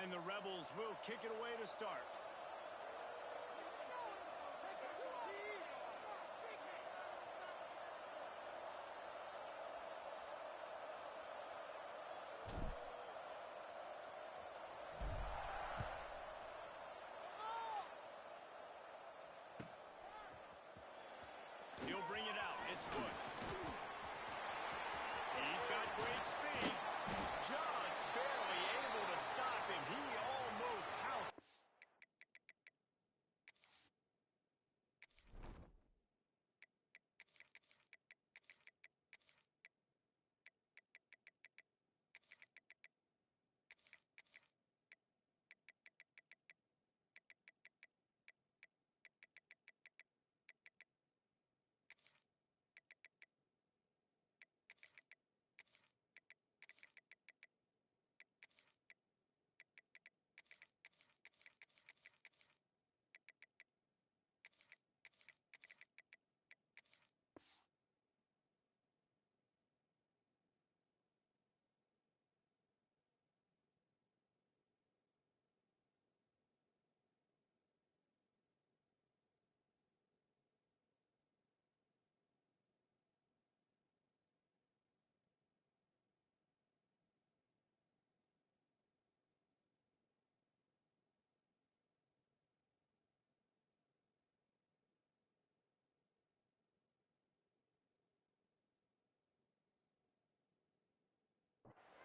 And the Rebels will kick it away to start. He'll bring it out. It's Bush. He's got great speed. Just barely able to stop him. He almost housed.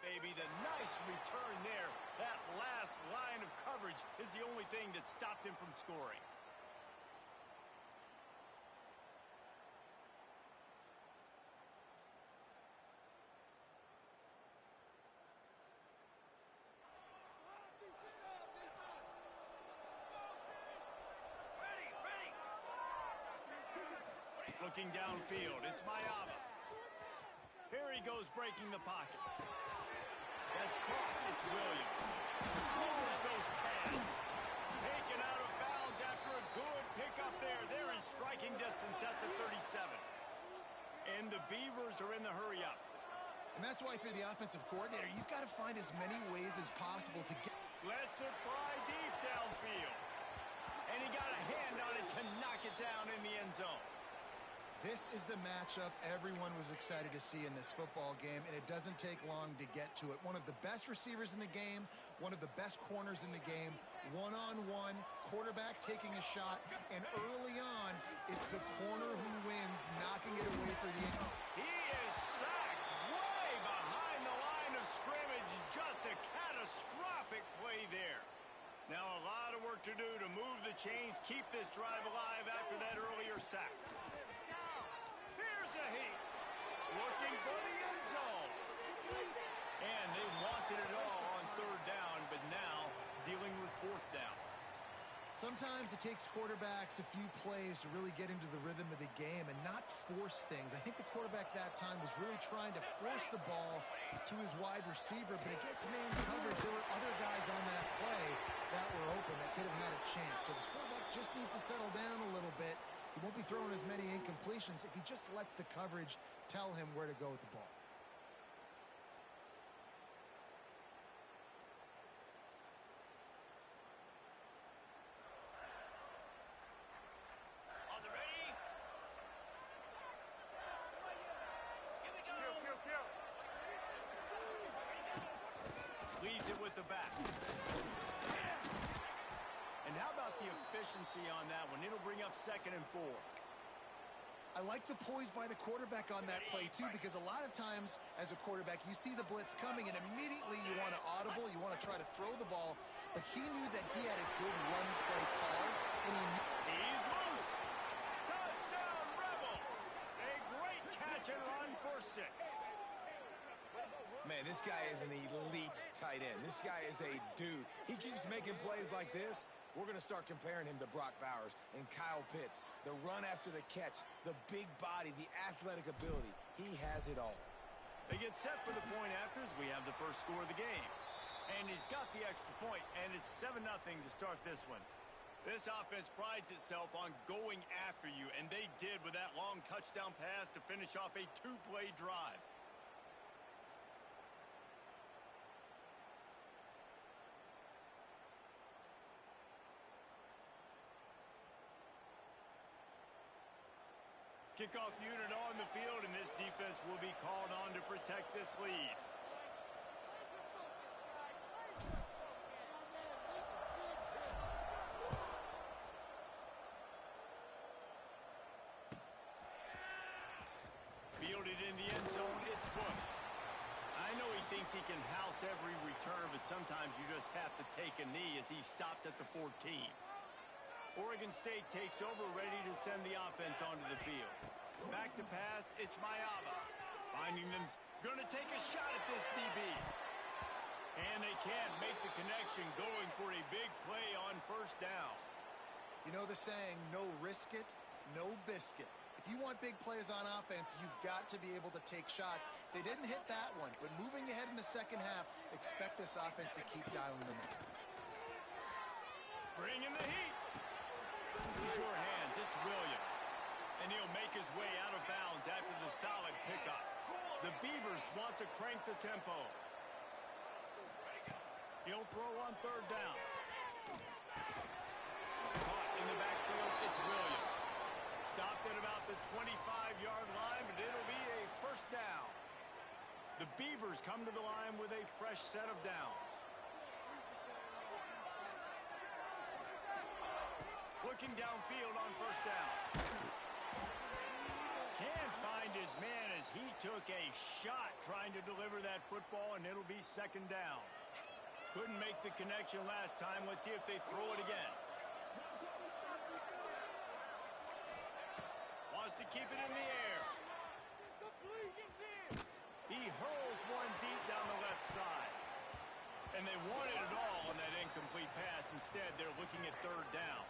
Maybe the nice return there. That last line of coverage is the only thing that stopped him from scoring. Looking downfield, it's Mayava. Here he goes, breaking the pocket. That's caught. It's Williams. Lowers those pads. Taken out of bounds after a good pickup there. They're in striking distance at the 37. And the Beavers are in the hurry up. And that's why, if you're the offensive coordinator, you've got to find as many ways as possible to get... Lets it fly deep downfield. And he got a hand on it to knock it down in the end zone. This is the matchup everyone was excited to see in this football game, and it doesn't take long to get to it. One of the best receivers in the game, one of the best corners in the game, one-on-one, quarterback taking a shot, and early on, it's the corner who wins, knocking it away for the... He is sacked way behind the line of scrimmage. Just a catastrophic play there. Now a lot of work to do to move the chains, keep this drive alive after that earlier sack. Looking for the end zone. And they wanted it all on third down, but now dealing with fourth down. Sometimes it takes quarterbacks a few plays to really get into the rhythm of the game and not force things. I think the quarterback that time was really trying to force the ball to his wide receiver, but against man coverage, there were other guys on that play that were open that could have had a chance. So this quarterback just needs to settle down a little bit. He won't be throwing as many incompletions if he just lets the coverage tell him where to go with the ball. On the ready? Here we go. Kill. Leads it with the back. And how about the efficiency on that one? It'll bring up 2nd and 4. I like the poise by the quarterback on that play, too, because a lot of times as a quarterback, you see the blitz coming, and immediately you want to audible, you want to try to throw the ball, but he knew that he had a good run play called, and he's loose. Touchdown, Rebels. A great catch and run for 6. Man, this guy is an elite tight end. This guy is a dude. He keeps making plays like this. We're going to start comparing him to Brock Bowers and Kyle Pitts. The run after the catch, the big body, the athletic ability. He has it all. They get set for the point afters. We have the first score of the game. And he's got the extra point, and it's 7-0 to start this one. This offense prides itself on going after you, and they did with that long touchdown pass to finish off a 2-play drive. Kickoff unit on the field, and this defense will be called on to protect this lead. Fielded in the end zone, it's Bush. I know he thinks he can house every return, but sometimes you just have to take a knee as he stopped at the 14. Oregon State takes over, ready to send the offense onto the field. Back to pass, it's Mayava. Finding them, gonna take a shot at this DB. And they can't make the connection, going for a big play on first down. You know the saying, no risk it, no biscuit. If you want big plays on offense, you've got to be able to take shots. They didn't hit that one, but moving ahead in the second half, expect this offense to keep dialing them in. Bring in the heat. Sure hands, it's Williams. And he'll make his way out of bounds after the solid pickup. The Beavers want to crank the tempo. He'll throw on third down. Caught in the backfield, it's Williams. Stopped at about the 25-yard line, but it'll be a first down. The Beavers come to the line with a fresh set of downs. Looking downfield on first down. Can't find his man as he took a shot trying to deliver that football, and it'll be second down. Couldn't make the connection last time. Let's see if they throw it again. Wants to keep it in the air. He hurls one deep down the left side. And they wanted it all on that incomplete pass. Instead, they're looking at third down.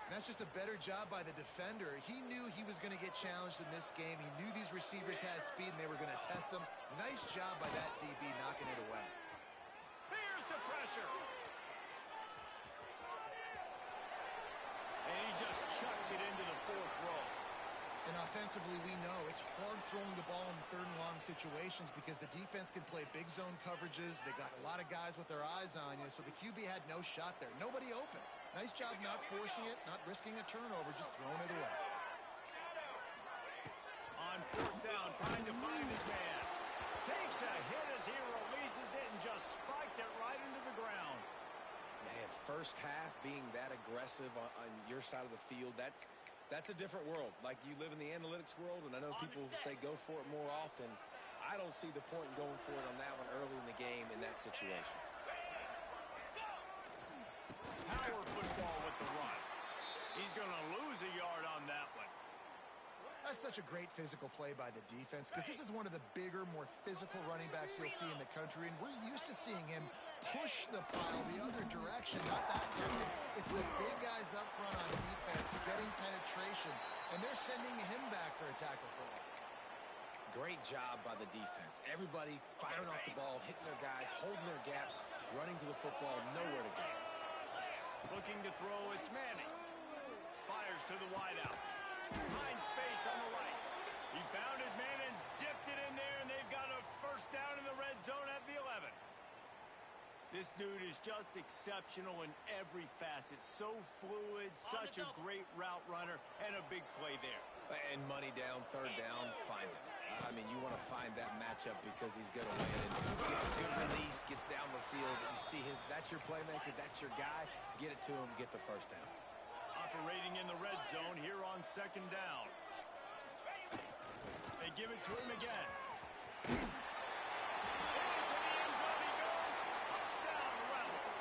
And that's just a better job by the defender. He knew he was going to get challenged in this game. He knew these receivers had speed and they were going to test him. Nice job by that DB knocking it away. Here's the pressure. And he just chucks it into the fourth row. And offensively, we know it's hard throwing the ball in third and long situations because the defense can play big zone coverages. They got a lot of guys with their eyes on you, so the QB had no shot there. Nobody open. Nice job not forcing it, not risking a turnover, just throwing it away. On fourth down, trying to find his man. Takes a hit as he releases it and just spiked it right into the ground. Man, first half being that aggressive on your side of the field, that's a different world. Like, you live in the analytics world, and I know people say go for it more often. I don't see the point in going for it on that one early in the game in that situation. Power football with the run. He's going to lose a yard on that one. That's such a great physical play by the defense because this is one of the bigger, more physical running backs you'll see in the country, and we're used to seeing him push the pile the other direction, not that time. It's the big guys up front on defense getting penetration, and they're sending him back for a tackle for loss. Great job by the defense. Everybody firing off the ball, hitting their guys, holding their gaps, running to the football, nowhere to go. Looking to throw, it's Manning. Fires to the wideout. Finds space on the right. He found his man and zipped it in there, and they've got a first down in the red zone at the 11. This dude is just exceptional in every facet. So fluid, such a great route runner, and a big play there. And money down, third down, find him. I mean, you want to find that matchup because he's going to win. And gets a good release, gets down the field. You see that's your playmaker, that's your guy. Get it to him, get the first down. Operating in the red zone here on second down. They give it to him again. Into the end zone he goes. Touchdown, Rebels.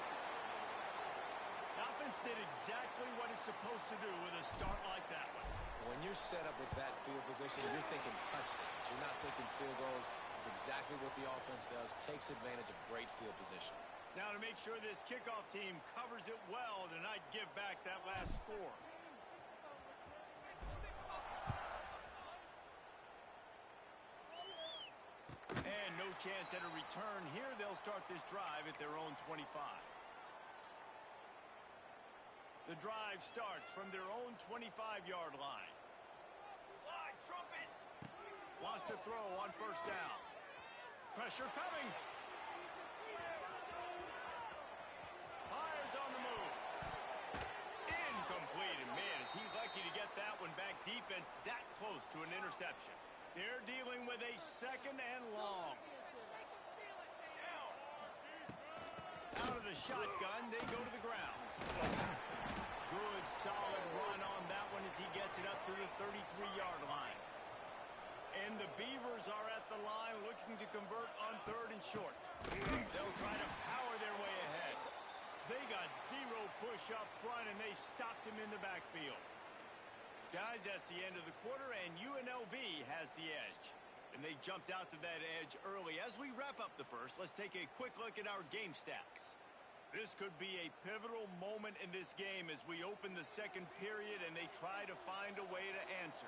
The offense did exactly what it's supposed to do with a start like that one. When you're set up with that field position, you're thinking touchdowns. You're not thinking field goals. It's exactly what the offense does. Takes advantage of great field position. Now to make sure this kickoff team covers it well to not give back that last score. And no chance at a return here. They'll start this drive at their own 25. The drive starts from their own 25-yard line. Wants to throw on first down. Pressure coming. Fires on the move. Incomplete. And man, is he lucky to get that one back. Defense that close interception. They're dealing with a 2nd and long. Out of the shotgun, they go to the ground. Good, solid run on that one as he gets it up to the 33-yard line. And the Beavers are at the line looking to convert on 3rd and short. They'll try to power their way ahead. They got 0 push up front, and they stopped him in the backfield. Guys, that's the end of the quarter, and UNLV has the edge. And they jumped out to that edge early. As we wrap up the first, let's take a quick look at our game stats. This could be a pivotal moment in this game as we open the 2nd period and they try to find a way to answer.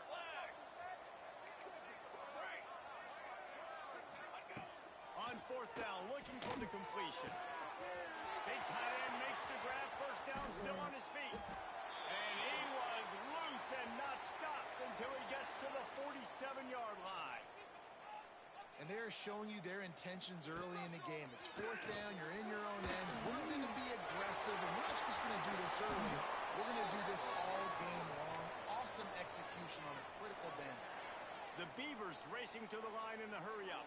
On 4th down, looking for the completion. Big tight end makes the grab, 1st down, still on his feet. And he was loose and not stopped until he gets to the 47-yard line. And they're showing you their intentions early in the game. It's 4th down, you're in your own end. We're going to be aggressive, and we're not just going to do this early. We're going to do this all game long. Awesome execution on a critical down. The Beavers racing to the line in a hurry-up.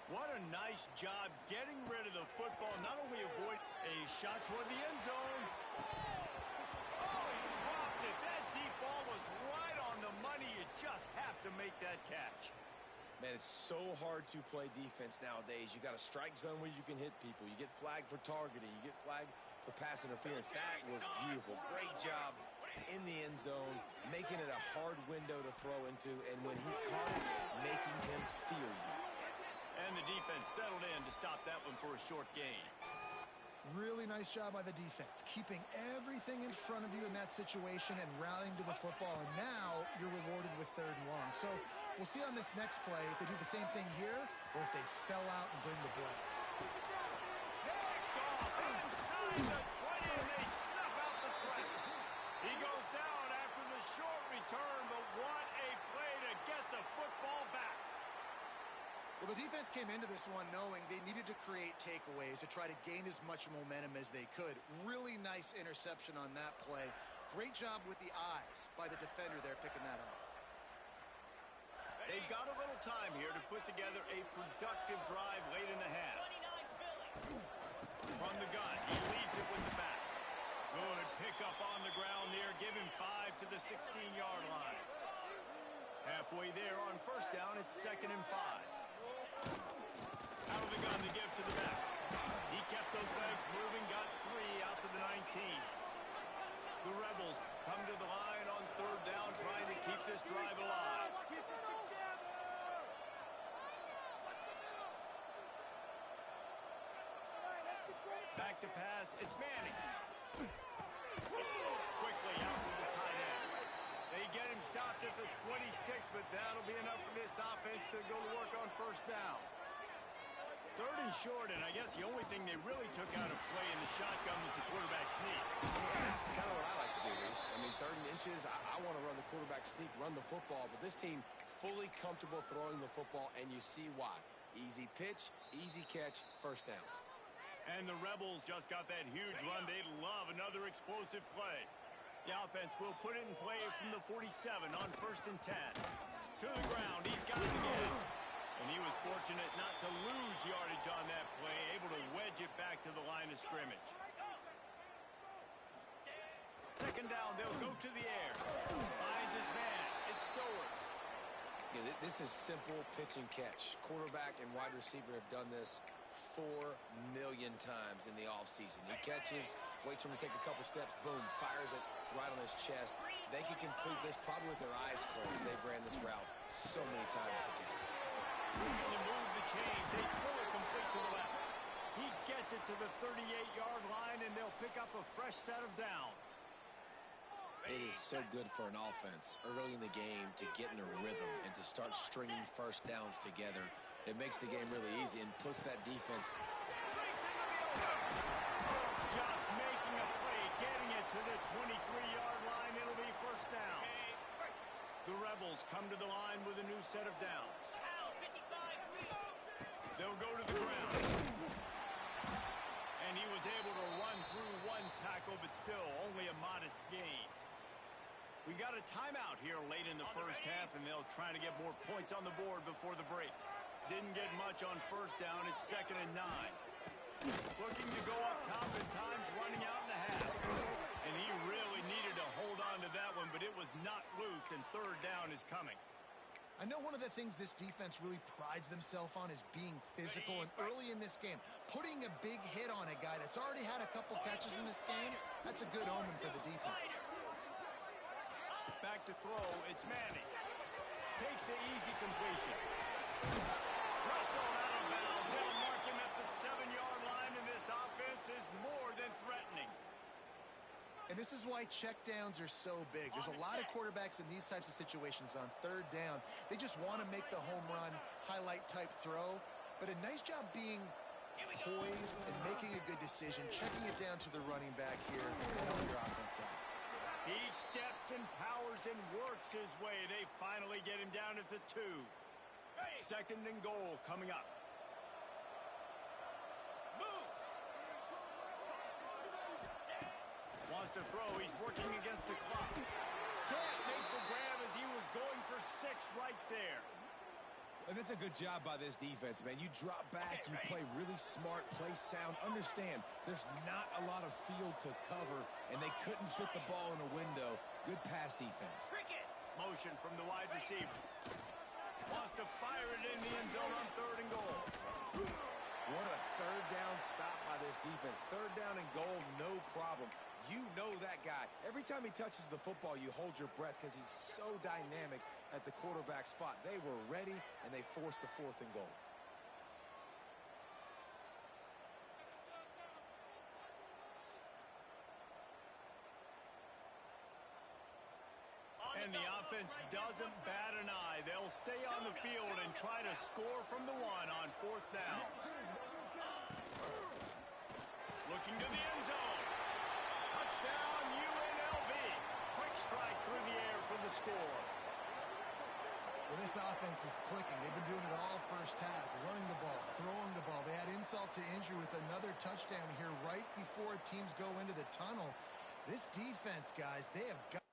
What a nice job getting rid of the football. Not only avoid a shot toward the end zone. Oh, he dropped it. That deep ball was right on the money. You just have to make that catch. Man, it's so hard to play defense nowadays. You got a strike zone where you can hit people. You get flagged for targeting. You get flagged for pass interference. That was beautiful. Great job in the end zone, making it a hard window to throw into. And when he caught it, making him feel you. And the defense settled in to stop that one for a short gain. Really nice job by the defense, keeping everything in front of you in that situation and rallying to the football. And now you're rewarded with 3rd and long. So we'll see on this next play if they do the same thing here or if they sell out and bring the blitz. Picked off inside the 20, and they snuff out the threat. He goes down after the short return, but what a play to get the football back. Well, the defense came into this one knowing they needed to create takeaways to try to gain as much momentum as they could. Really nice interception on that play. Great job with the eyes by the defender there picking that off. They've got a little time here to put together a productive drive late in the half. From the gun, he leaves it with the back. Good pickup on the ground there. Give him 5 to the 16-yard line. Halfway there on 1st down, it's 2nd and 5. Out of the gun to give to the back. He kept those legs moving, got 3 out to the 19. The Rebels come to the line on 3rd down, trying to keep this drive alive. Back to pass, it's Manning. Quickly out to the tight end. They get him stopped at the 26, but that'll be enough for this offense to go to work on 1st down. 3rd and short, and I guess the only thing they really took out of play in the shotgun was the quarterback sneak. Yeah, that's kind of what I like to do, Reese. I mean, 3rd and inches, I want to run the quarterback sneak, run the football, but this team fully comfortable throwing the football, and you see why. Easy pitch, easy catch, 1st down. And the Rebels just got that huge run. They'd love another explosive play. The offense will put it in play from the 47 on 1st and 10. To the ground, he's got it again. And he was fortunate not to lose yardage on that play, able to wedge it back to the line of scrimmage. 2nd down, they'll go to the air. Finds his man. It's Stowers. Yeah, this is simple pitch and catch. Quarterback and wide receiver have done this 4 million times in the offseason. He catches, waits for him to take a couple steps, boom, fires it right on his chest. They can complete this probably with their eyes closed. They've ran this route so many times today. Looking to move the chains. They pull it complete to the left. He gets it to the 38-yard line, and they'll pick up a fresh set of downs. It is so good for an offense early in the game to get in a rhythm and to start stringing 1st downs together. It makes the game really easy and puts that defense. Breaks into the open. Just making a play, getting it to the 23-yard line. It'll be 1st down. The Rebels come to the line with a new set of downs. They'll go to the ground. And he was able to run through 1 tackle, but still only a modest gain. We got got a timeout here late in the first half, and they'll try to get more points on the board before the break. Didn't get much on first down. It's 2nd and 9. Looking to go up top at times, running out in the half. And he really needed to hold on to that one, but it was not loose, and 3rd down is coming. I know one of the things this defense really prides themselves on is being physical, and early in this game, putting a big hit on a guy that's already had a couple catches in this game, that's a good omen for the defense. Back to throw, it's Manning. Takes the easy completion. Russell out of bounds. They'll mark him at the 7-yard line, and this offense is more than threatening. And this is why checkdowns are so big. There's a lot of quarterbacks in these types of situations on 3rd down. They just want to make the home run, highlight-type throw. But a nice job being poised and making a good decision, checking it down to the running back here to help your offense out. He steps and powers and works his way. They finally get him down at the 2. 2nd and goal coming up. Wants to throw. He's working against the clock. Can't make the grab as he was going for 6 right there. And that's a good job by this defense, man. You drop back, you play really smart, play sound. Understand, there's not a lot of field to cover, and they couldn't fit the ball in a window. Good pass defense. Motion from the wide receiver. Wants to fire it in the end zone on 3rd and goal. What a 3rd down stop by this defense. 3rd down and goal, no problem. You know that guy. Every time he touches the football, you hold your breath because he's so dynamic at the quarterback spot. They were ready, and they forced the 4th and goal. And the offense doesn't bat an eye. They'll stay on the field and try to score from the 1 on 4th down. Looking to the end zone. Touchdown, UNLV. Quick strike through the air for the score. Well, this offense is clicking. They've been doing it all first half, running the ball, throwing the ball. They had insult to injury with another touchdown here right before teams go into the tunnel. This defense, guys, they have got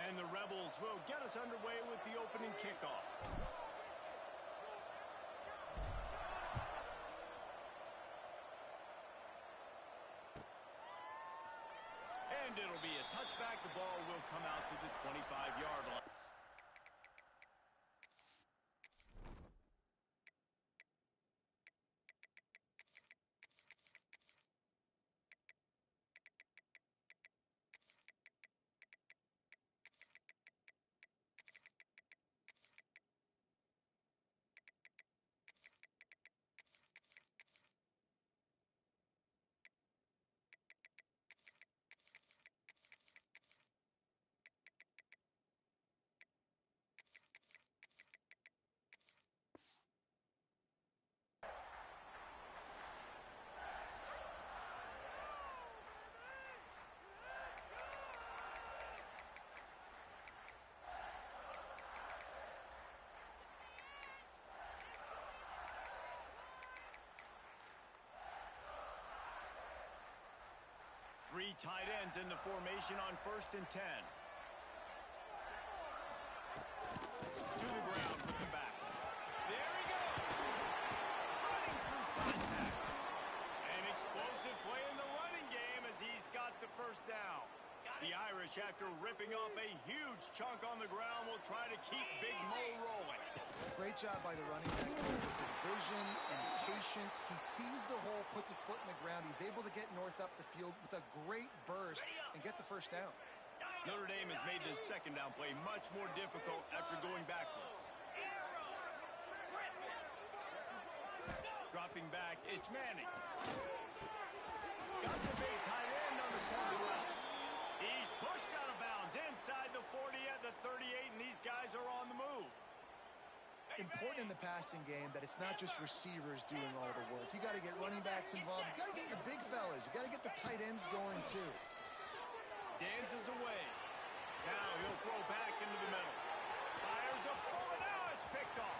And the Rebels will get us underway with the opening kickoff. And it'll be a touchback. The ball will come out to the 25-yard line. Three tight ends in the formation on 1st and 10. To the ground with the back. There he goes. Running through contact. An explosive play in the running game as he's got the first down. The Irish, after ripping off a huge chunk on the ground, will try to keep Big Mo rolling. Great job by the running back with the vision and patience. He sees the hole, puts his foot in the ground. He's able to get north up the field with a great burst and get the first down. Notre Dame has made this second down play much more difficult after going backwards. Dropping back, it's Manning. Got the big tight end on the corner route. He's pushed out of bounds inside the 40 at the 38, and these guys are on the move. Important in the passing game that it's not just receivers doing all the work. You got to get running backs involved. You got to get your big fellas. You got to get the tight ends going too. Dances away. Now he'll throw back into the middle. Fires a bullet. Now it's picked off.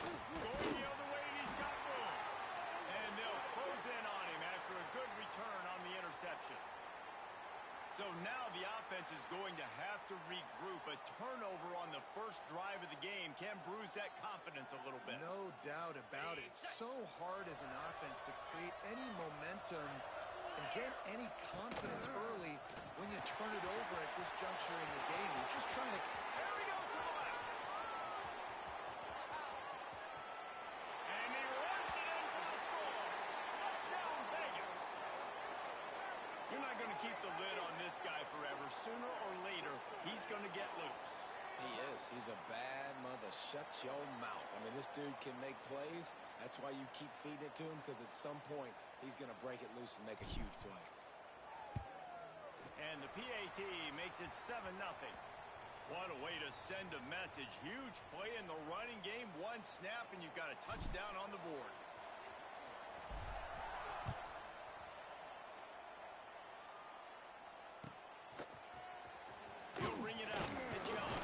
Going the other way, and he's got room. And they'll close in on him after a good return on the interception. So now the offense is going to have to regroup. A turnover on the first drive of the game can bruise that confidence a little bit. No doubt about it. It's so hard as an offense to create any momentum and get any confidence early when you turn it over at this juncture in the game. You're just trying to... There he goes to the left. And he runs it in for the score. Touchdown, Vegas. You're not going to keep the lid on this guy forever. Sooner or later, he's going to get loose. He is. He's a bad mother. Shut your mouth. I mean, this dude can make plays. That's why you keep feeding it to him, because at some point, he's going to break it loose and make a huge play. And the PAT makes it 7-0. What a way to send a message. Huge play in the running game. One snap, and you've got a touchdown on the board. He'll bring it up. It's yellow.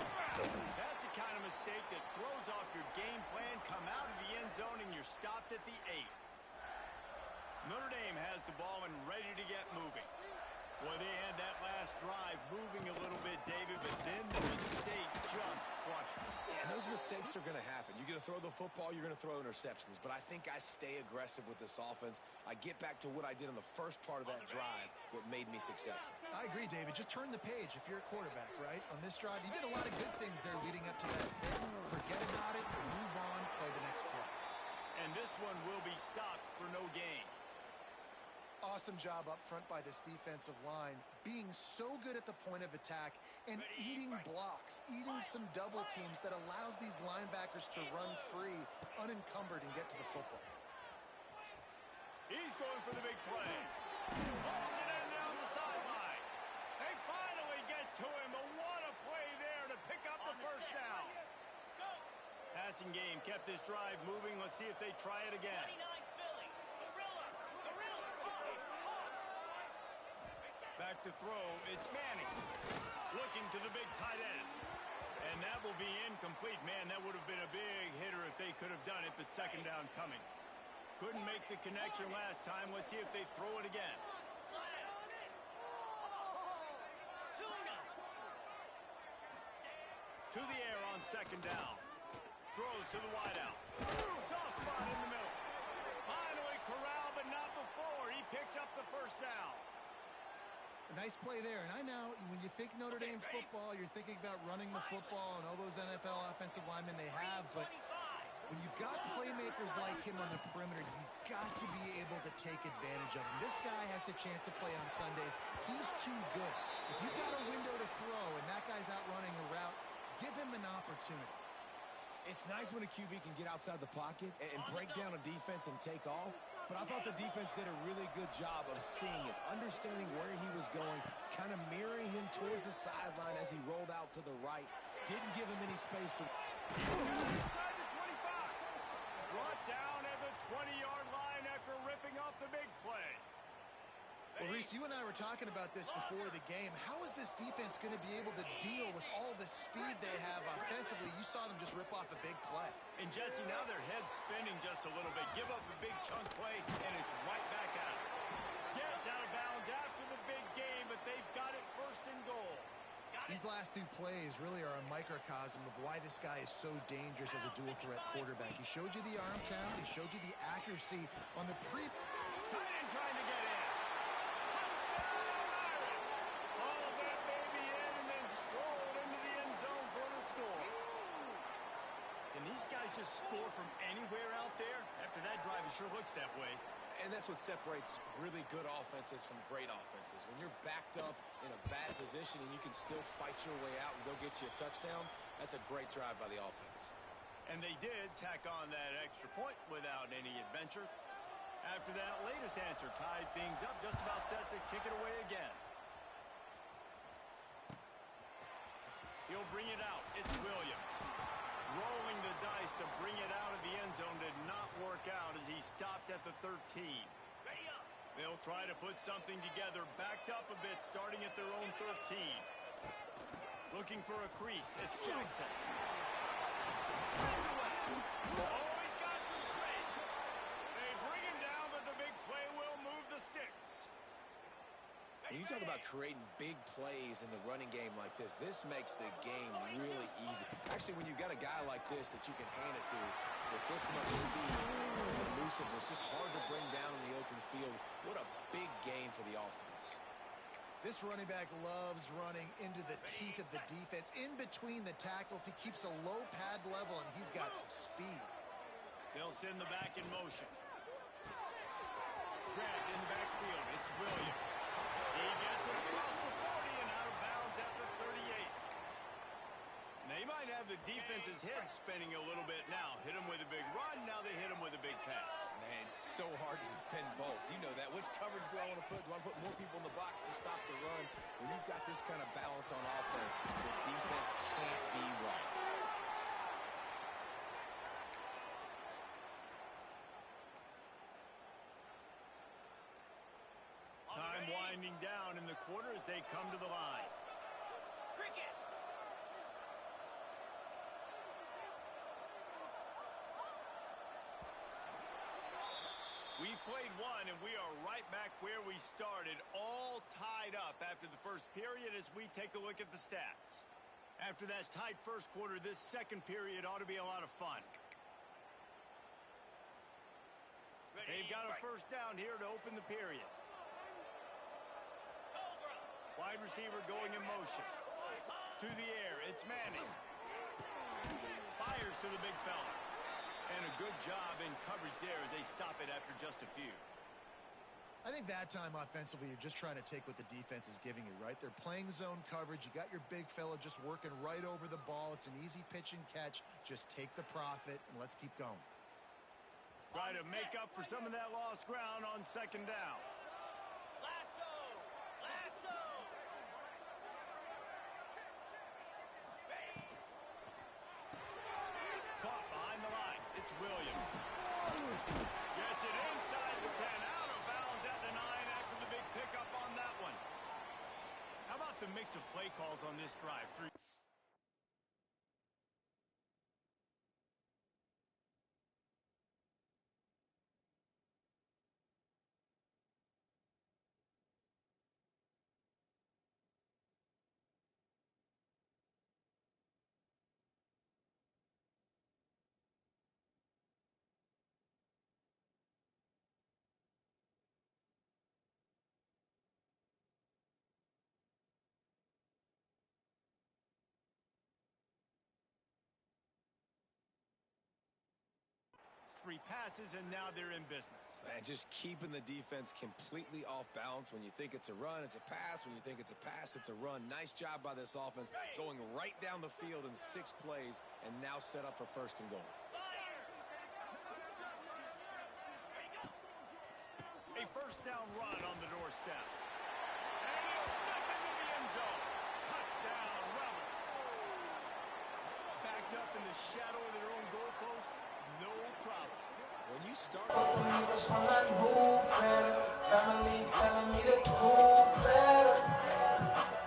That's the kind of mistake that throws off your game plan. Come out of the end zone, and you're stopped at the 8. Notre Dame has the ball and ready to get moving. Well, they had that last drive moving a little bit, David, but then the mistake just crushed them. Yeah, and those mistakes are going to happen. You're going to throw the football, you're going to throw interceptions. But I think I stay aggressive with this offense. I get back to what I did in the first part of that drive that made me successful. I agree, David. Just turn the page if you're a quarterback, right? On this drive, you did a lot of good things there leading up to that hit. Forget about it, move on, play the next play. And this one will be stopped for no gain. Awesome job up front by this defensive line, being so good at the point of attack and eating blocks, eating some double teams that allows these linebackers to run free, unencumbered, and get to the football. He's going for the big play. Pulls it in down the sideline. They finally get to him, but what a play there to pick up the first down. Passing game kept this drive moving. Let's see if they try it again. Back to throw, it's Manning. Looking to the big tight end. And that will be incomplete. Man, that would have been a big hitter if they could have done it, but second down coming. Couldn't make the connection last time. Let's see if they throw it again. second down. Throws to the wideout. Soft spot in the middle. Finally corralled, but not before. He picks up the first down. A nice play there. And I know when you think Notre Dame football, you're thinking about running the football and all those NFL offensive linemen they have. But when you've got playmakers like him on the perimeter, you've got to be able to take advantage of him. This guy has the chance to play on Sundays. He's too good. If you've got a window to throw and that guy's out running a route, give him an opportunity. It's nice when a QB can get outside the pocket and break down a defense and take off, but I thought the defense did a really good job of seeing it, understanding where he was going, kind of mirroring him towards the sideline as he rolled out to the right. Didn't give him any space to... Inside the 25. Brought down at the 20-yard line after ripping off the big play. Well, Reese, you and I were talking about this before the game. How is this defense going to be able to deal with all the speed they have offensively? You saw them just rip off a big play. And, Jesse, now their head's spinning just a little bit. Give up a big chunk play, and it's right back at it. Yeah, it's out of bounds after the big game, but they've got it first and goal. These last two plays really are a microcosm of why this guy is so dangerous as a dual-threat quarterback. He showed you the arm talent. He showed you the accuracy on the pre... Tight end trying to get in. Touchdown, Irish. All of that baby in and then strolled into the end zone for the score. Can these guys just score from anywhere out there? After that drive, it sure looks that way. And that's what separates really good offenses from great offenses. When you're backed up in a bad position and you can still fight your way out and go get you a touchdown, that's a great drive by the offense. And they did tack on that extra point without any adventure. After that latest answer tied things up, just about set to kick it away again. He'll bring it out. It's Williams. Rolling the dice to bring it out of the end zone did not work out as he stopped at the 13. They'll try to put something together, backed up a bit, starting at their own 13. Looking for a crease. It's Jackson. Spins away. Oh, he's got some space. They bring him down, but the big play will move the sticks. When you talk about creating big plays in the running game like this makes the game really easy. Actually, when you've got a guy like this that you can hand it to with this much speed and elusiveness, just hard to bring down in the open field. What a big game for the offense. This running back loves running into the teeth of the defense. In between the tackles, he keeps a low pad level, and he's got some speed. They'll send the back in motion. Grabbed in the backfield. It's Williams. He gets it across the 40 and out of bounds at the 38. They might have the defense's head spinning a little bit now. Hit him with a big run, now they hit him with a big pass. Man, it's so hard to defend both. You know that. Which coverage do I want to put? Do I put more people in the box to stop the run? When you've got this kind of balance on offense, the defense can't be right. Time winding down in the quarter as they come to the line. Cricket. We've played one, and we are right back where we started, all tied up after the first period as we take a look at the stats. After that tight first quarter, this second period ought to be a lot of fun. They've got a first down here to open the period. Wide receiver going in motion. To the air, it's Manning. Fires to the big fella. And a good job in coverage there as they stop it after just a few. I think that time offensively, you're just trying to take what the defense is giving you, right? They're playing zone coverage. You got your big fella just working right over the ball. It's an easy pitch and catch. Just take the profit, and let's keep going. Try to make up for some of that lost ground on second down. Lasso. Lasso. Caught behind the line. It's Williams. Gets it inside the 10. Out of bounds at the 9 after the big pickup on that one. How about the mix of play calls on this drive? 3 passes, and now they're in business. And just keeping the defense completely off balance. When you think it's a run, it's a pass. When you think it's a pass, it's a run. Nice job by this offense going right down the field in 6 plays and now set up for 1st and goals. A 1st down run on the doorstep. And he'll step into the end zone. Touchdown, Rebels. Backed up in the shadow of their own goalpost, no problem. When you start... Niggas wanna do better. Family telling me to do better.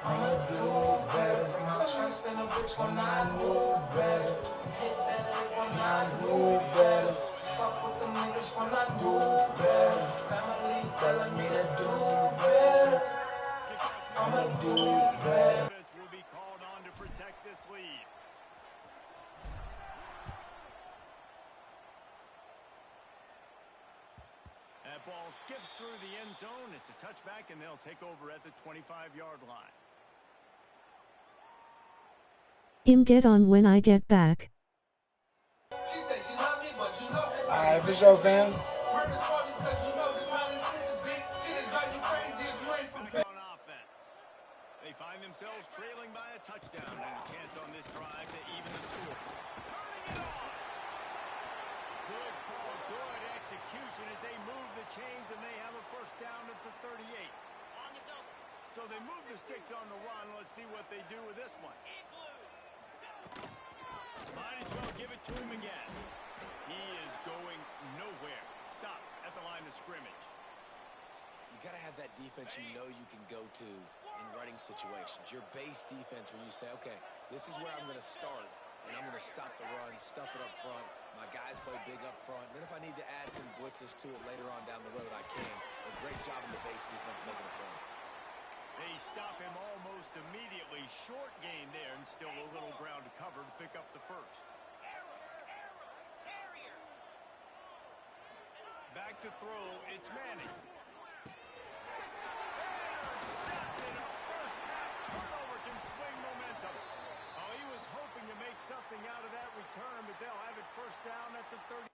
I'ma do better. Put my trust in a bitch when I do better. Hit that lick when I do better. Fuck with them niggas when I do better. Family telling me to do better. I'ma do better. Defense will be called on to protect this lead. That ball skips through the end zone. It's a touchback, and they'll take over at the 25-yard line. Get on when I get back. She said she love me, but you know that's Alright, for sure, fam. On offense. They find themselves trailing by a touchdown and a chance on this drive to even the score. Turning it on. Good call, good execution as they move the chains, and they have a 1st down at the 38. So they move the sticks on the run. Let's see what they do with this one. Might as well give it to him again. He is going nowhere. Stop at the line of scrimmage. You got to have that defense you know you can go to in running situations. Your base defense where you say, okay, this is where I'm going to start, and I'm going to stop the run, stuff it up front. My guys play big up front. Then if I need to add some blitzes to it later on down the road, I can. A great job in the base defense making a play. They stop him almost immediately. Short gain there, and still a little ground to cover to pick up the 1st. Back to throw, it's Manning. Intercepted. A 1st half turnover can swing momentum. Oh, he was hoping to make something out of that return, but they'll have it 1st down at the 30.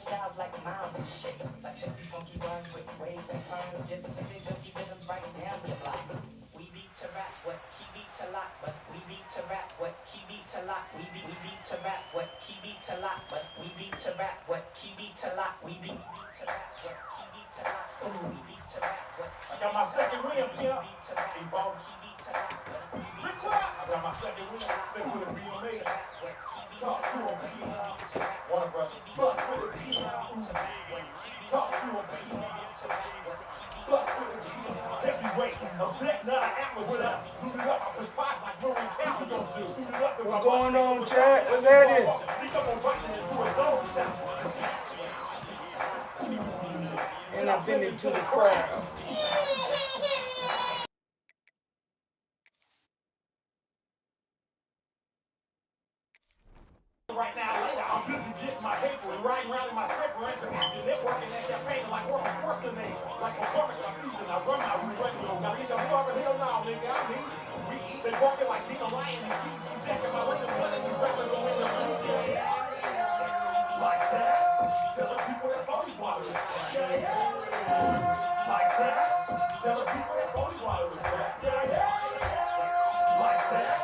styles like miles and shit. Like 60 funky runs with waves and curves. Just sending junky rhythms right down your block. We beat to rap, what key beat to lock, but we beat to rap, what key beat to lock. We beat to rap, what key beat to lock, but we beat to rap, what key beat to lock. We beat to rap, what key beat to lock, but we beat to rap, what key beat to lock. I got my second win, Pimp. Key beat to lock, but we beat to rap. I got my second win. Stick with a BMA. Talk to him, Pimp. One brother. Fuck with a Pimp. Talk to him, Pimp. Fuck with a Pimp. Heavyweight. A black not an apple with a suited up. I push spots like Roman County don't do. Suited up. What's going on, chat? What's happening? Sneak up on Biden and do a dog shot. And I've been into the crowd. Right now, later, I'm busy getting my paper and riding around in my scraper and interacting, networking that campaign like Arnold Schwarzenegger. Like performance I'm season, I run my radio. Got me some fucking hell now, nigga. I mean, we eat and walking like Gina Lion and she keep jacking my liquor blood and these rappers don't win the league. Like that, tell the people that phony water is back. Like that, tell the people that phony water is back. Like that,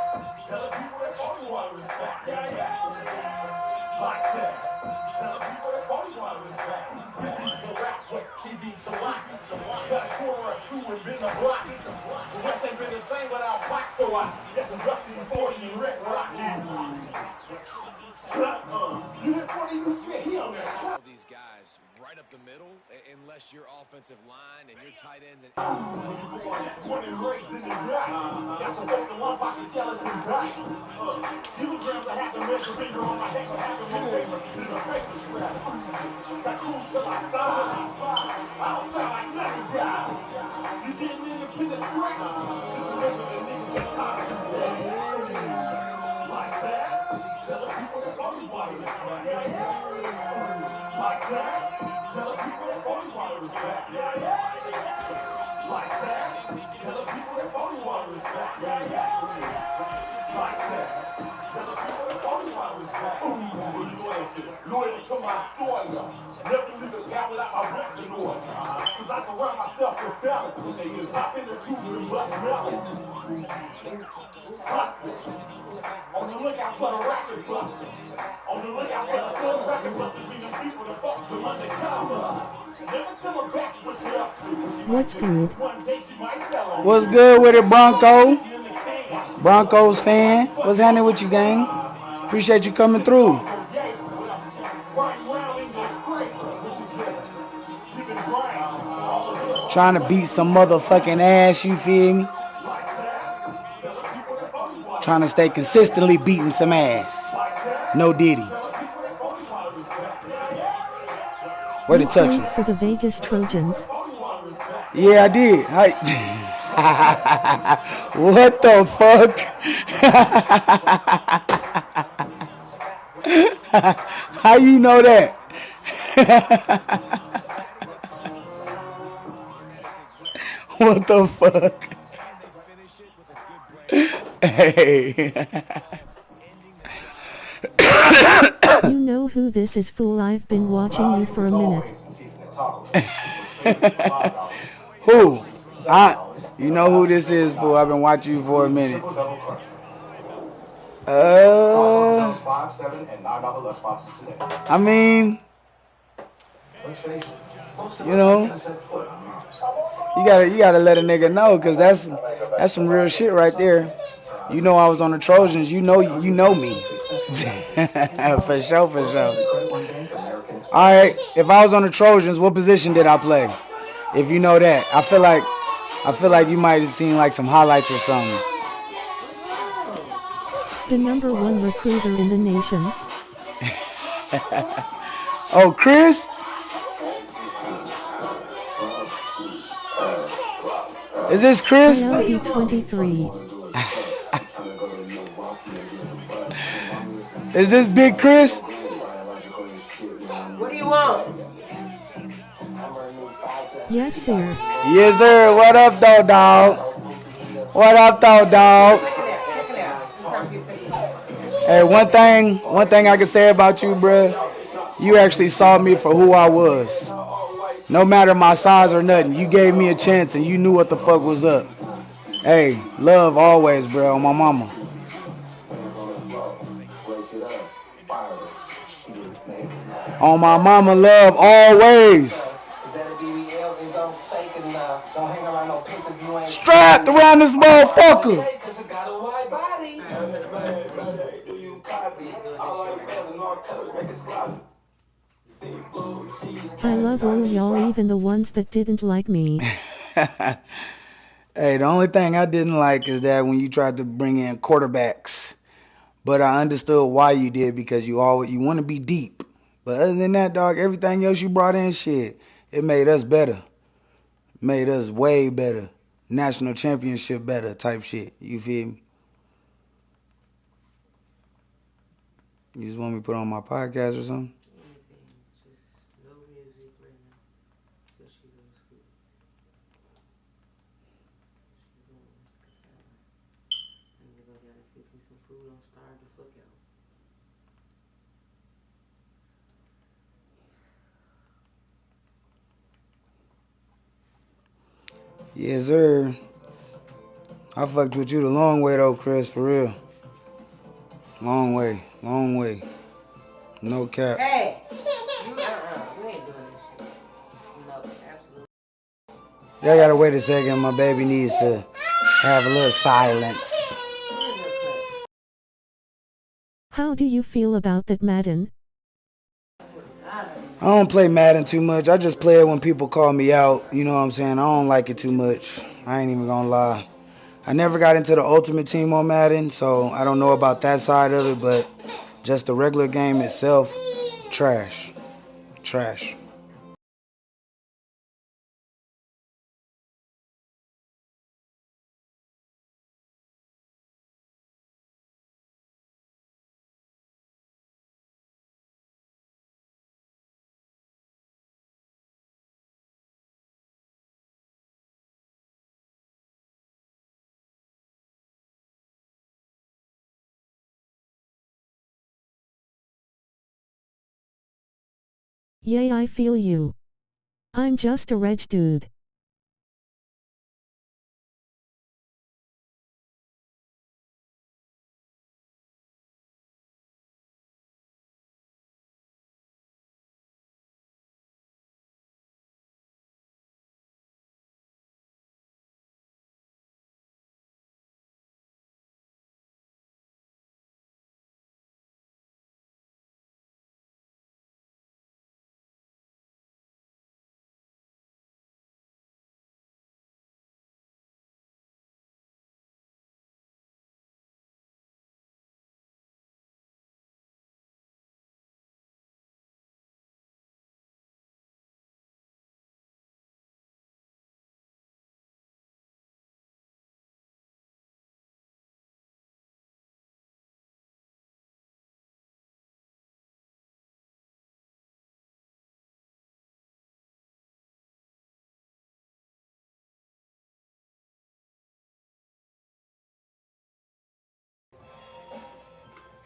tell the people that phony water is back. Like that, tell the people that phony water is back. Beat to rap, what key beat to lock. Got a quarter or two and been a block. The West ain't been the same without Black, so I guess it's up to 40 and Rick Rock. You hit 40, you see he on there. These guys right up the middle, unless your offensive line and your tight ends and Born and raised in the gut. Got some folks in one pocket skeleton gut. Kilograms I have to measure finger on my head, but have them on paper in a paper strap. Got cool till I die. I don't sound like nothing, guys. You getting independent scratch? Just remember the niggas that time to dead. Like that, tell the people that phony water is back. Like that, tell the people that phony water is back. Like that, tell the people that phony water is back. Like that, tell the people that phony water is back. Loyal to my soil. Never leave a guy without my blessing on. Cause I surround myself with felons. Hop in the tube and bust melons. Hustlers. On the lookout for the racket busters. On the lookout for the thug racket busters. Meaning people that fuck the undercover. Never tell her back what you up to. What's good? One day she might tell her. What's good with it, Bronco? Broncos fan. What's happening with you, gang? Appreciate you coming through. Trying to beat some motherfucking ass, you feel me? Trying to stay consistently beating some ass. No Diddy. Where to touch him? For the Vegas Trojans. Yeah, I did. What the fuck? How you know that? What the fuck? Hey. You know who this is, fool? I've been watching you for a minute. Who? You know who this is, fool? I've been watching you for a minute. I mean, you know, you gotta let a nigga know, cause that's some real shit right there. You know I was on the Trojans. You know me. For sure. All right, if I was on the Trojans, what position did I play? If you know that, I feel like you might have seen like some highlights or something. The #1 recruiter in the nation. Oh, Chris? Is this Chris? E23. Is this Big Chris? What do you want? Yes, sir. Yes, sir. What up, though, dog? What up, though, dog? Hey, one thing I can say about you, bruh. You actually saw me for who I was. No matter my size or nothing, you gave me a chance and you knew what the fuck was up. Hey, love always, bro, on my mama. On my mama, love always. Strapped around this motherfucker. I love all of y'all, even the ones that didn't like me. Hey, the only thing I didn't like is that when you tried to bring in quarterbacks. But I understood why you did, because you want to be deep. But other than that, dog, everything else you brought in, shit, it made us better. Made us way better. National championship better type shit. You feel me? You just want me to put on my podcast or something? Yes, sir. I fucked with you the long way, though, Chris, for real. Long way. Long way. No cap. Hey! You ain't doing this shit. No, absolutely. Y'all gotta wait a second. My baby needs to have a little silence. How do you feel about that, Madden? I don't play Madden too much. I just play it when people call me out. You know what I'm saying? I don't like it too much. I ain't even gonna lie. I never got into the Ultimate Team on Madden, so I don't know about that side of it, but just the regular game itself, trash. Trash. Yay, I feel you. I'm just a reg dude.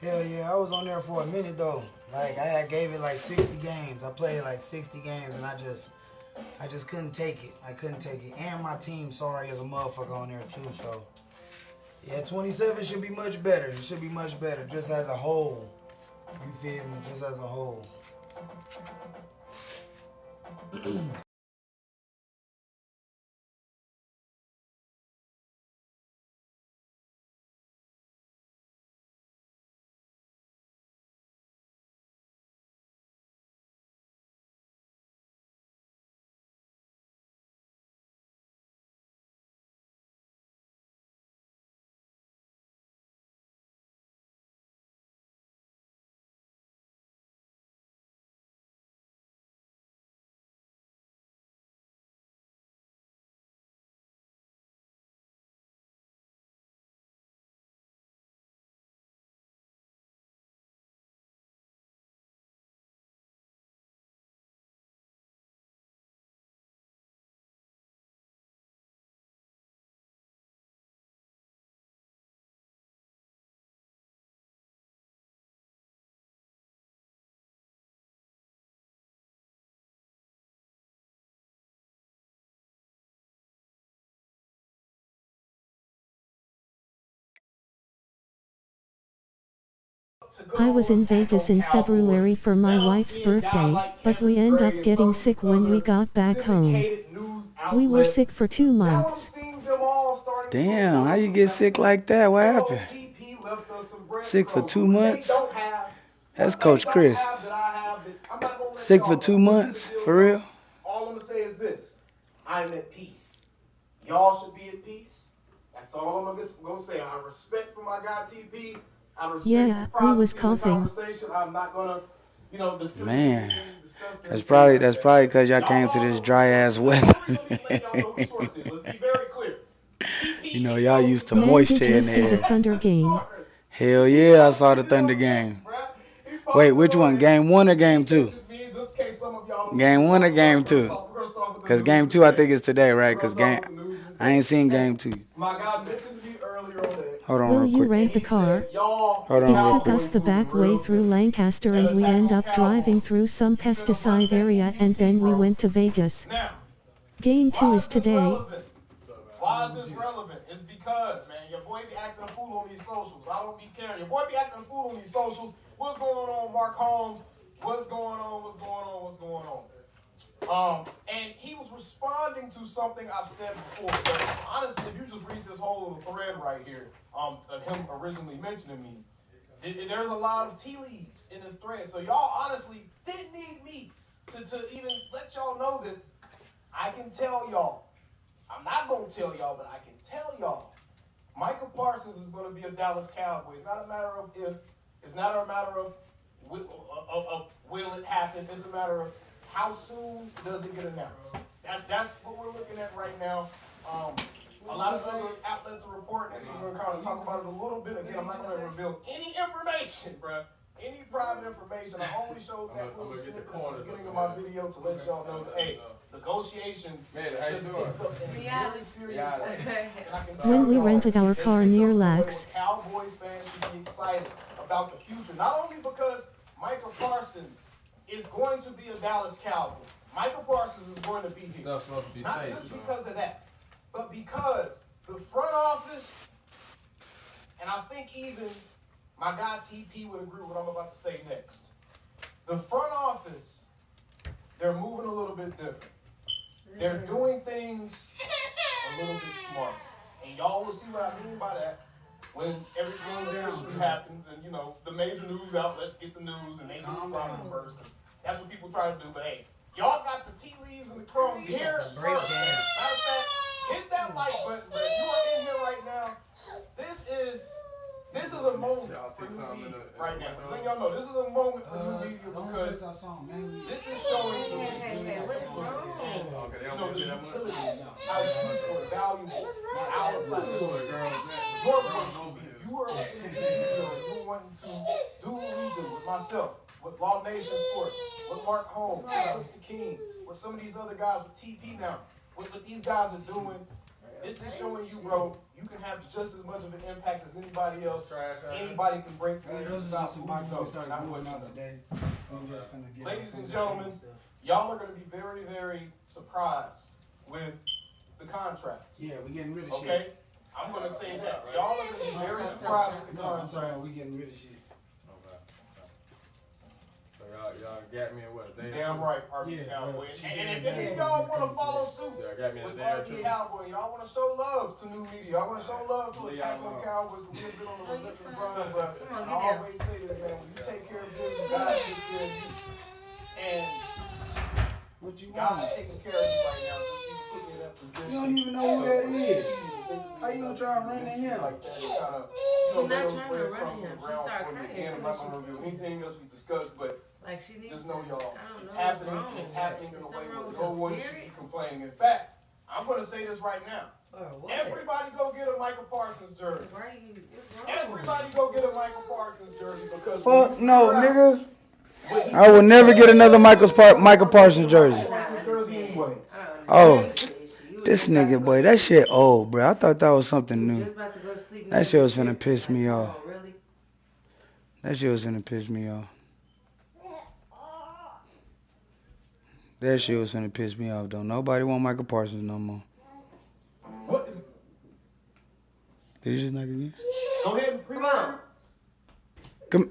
Hell yeah, I was on there for a minute though. Like I gave it like 60 games. I played like 60 games and I just couldn't take it. I couldn't take it. And my team sorry as a motherfucker on there too, so yeah, 27 should be much better. It should be much better just as a whole. You feel me? Just as a whole. I was in Vegas in February for my wife's birthday, but we end up getting sick when we got back home. We were sick for 2 months. Damn, how you get sick like that? What happened? Sick for 2 months? That's Coach Chris. Sick for 2 months? For real? All I'm going to say is this. I'm at peace. Y'all should be at peace. That's all I'm going to say. I respect for my guy TP. I respect Yeah, we was coughing. I'm not going to, Man, that's probably because y'all came to this dry ass weather. You know, y'all used to Man, moisture did you in see the there. Thunder game? Hell yeah, I saw the Thunder game. Wait, which one? Game 1 or game 2? Game 1 or game 2? Because game 2 I think is today, right? Because I ain't seen game 2. Hold on Will real you quick. rent the car? Hold on It real took quick. us the back way through Lancaster and we end up driving through some pesticide area and then we went to Vegas. Game 2 is today. Why is this relevant? It's because, man, your boy be acting a fool on these socials. I don't be caring. Your boy be acting a fool on these socials. What's going on, Mark Holmes? What's going on? What's going on? What's going on? And he was responding to something I've said before. But honestly, if you just read this whole little thread right here, of him originally mentioning me, there's a lot of tea leaves in this thread. So y'all honestly didn't need me to even let y'all know that I can tell y'all. I'm not going to tell y'all, but I can tell y'all. Michael Parsons is going to be a Dallas Cowboy. It's not a matter of if. It's not a matter of will it happen. It's a matter of how soon does it get announced. That's what we're looking at right now. A lot of other outlets are reporting this. We're going to kind of talk about it a little bit. Again, I'm not going to reveal any information, bruh. Any private information. I only showed that little snippet at the beginning of my video to let y'all know that, hey, negotiations just picked up in a really serious way. When we rented our car near Lax, Cowboys fans should be excited about the future. Not only because Michael Parsons is going to be a Dallas Cowboy. Michael Parsons is going to be here. Not just because of that, but because the front office, and I think even my guy TP would agree with what I'm about to say next. The front office, they're moving a little bit different. They're doing things a little bit smarter. And y'all will see what I mean by that when everything officially happens and, you know, the major news outlets get the news and they do the problem first. That's what people try to do. But, hey, y'all got the tea leaves and the crumbs here. Matter of fact, hit that like button, bro. You are in here right now. This is a moment for new media right now. Letting y'all know, this is a moment for new media because this is showing the utility, how useful and valuable our your voice will be. You are looking at this video and you're wanting to do what we do with myself, with Law Nation Sports, with Mark Holmes, with Mr. King, with some of these other guys with TP now, what these guys are doing. This is showing you, bro, you can have just as much of an impact as anybody else. Anybody can break through. Ladies and gentlemen, y'all are going to be very, very surprised with the contract. Yeah, we're getting rid of shit. Okay? I'm going to say that. Y'all are going to be very surprised with the contract. We're getting rid of shit. Y'all got me in what, a day? Damn right, RB Cowboy. And if y'all want to follow suit with RB Cowboy, y'all want to show love to new media. Y'all want to show love to Attack on Cowboys. We've been on the relentless run, but I always say this, man. When you take care of business, God takes care of you. And What you God want? is taking care of you right now. Just even put me in that position. You don't even know who that is. How you gonna try to run to him? Like that, and kind of, She's not trying to run him. She started crying. Again, I'm not going to reveal anything else we discussed, but like she needs just know, y'all, it's know happening. what's wrong. It's happening in a way Something where wrong no with one your should be spirit? complaining. In fact, I'm going to say this right now. What? Everybody go get a Michael Parsons jersey. Why you, what's wrong? Everybody go get a Michael Parsons jersey because Fuck no, nigga. when I will never get another Michael Parsons jersey. Oh, this nigga, boy, that shit old, bro. I thought that was something new. That shit was finna piss me off. That shit was finna piss me off. That shit was finna piss me off, though. Nobody want Michael Parsons no more. What is... Did he just knock again? Go ahead and Come.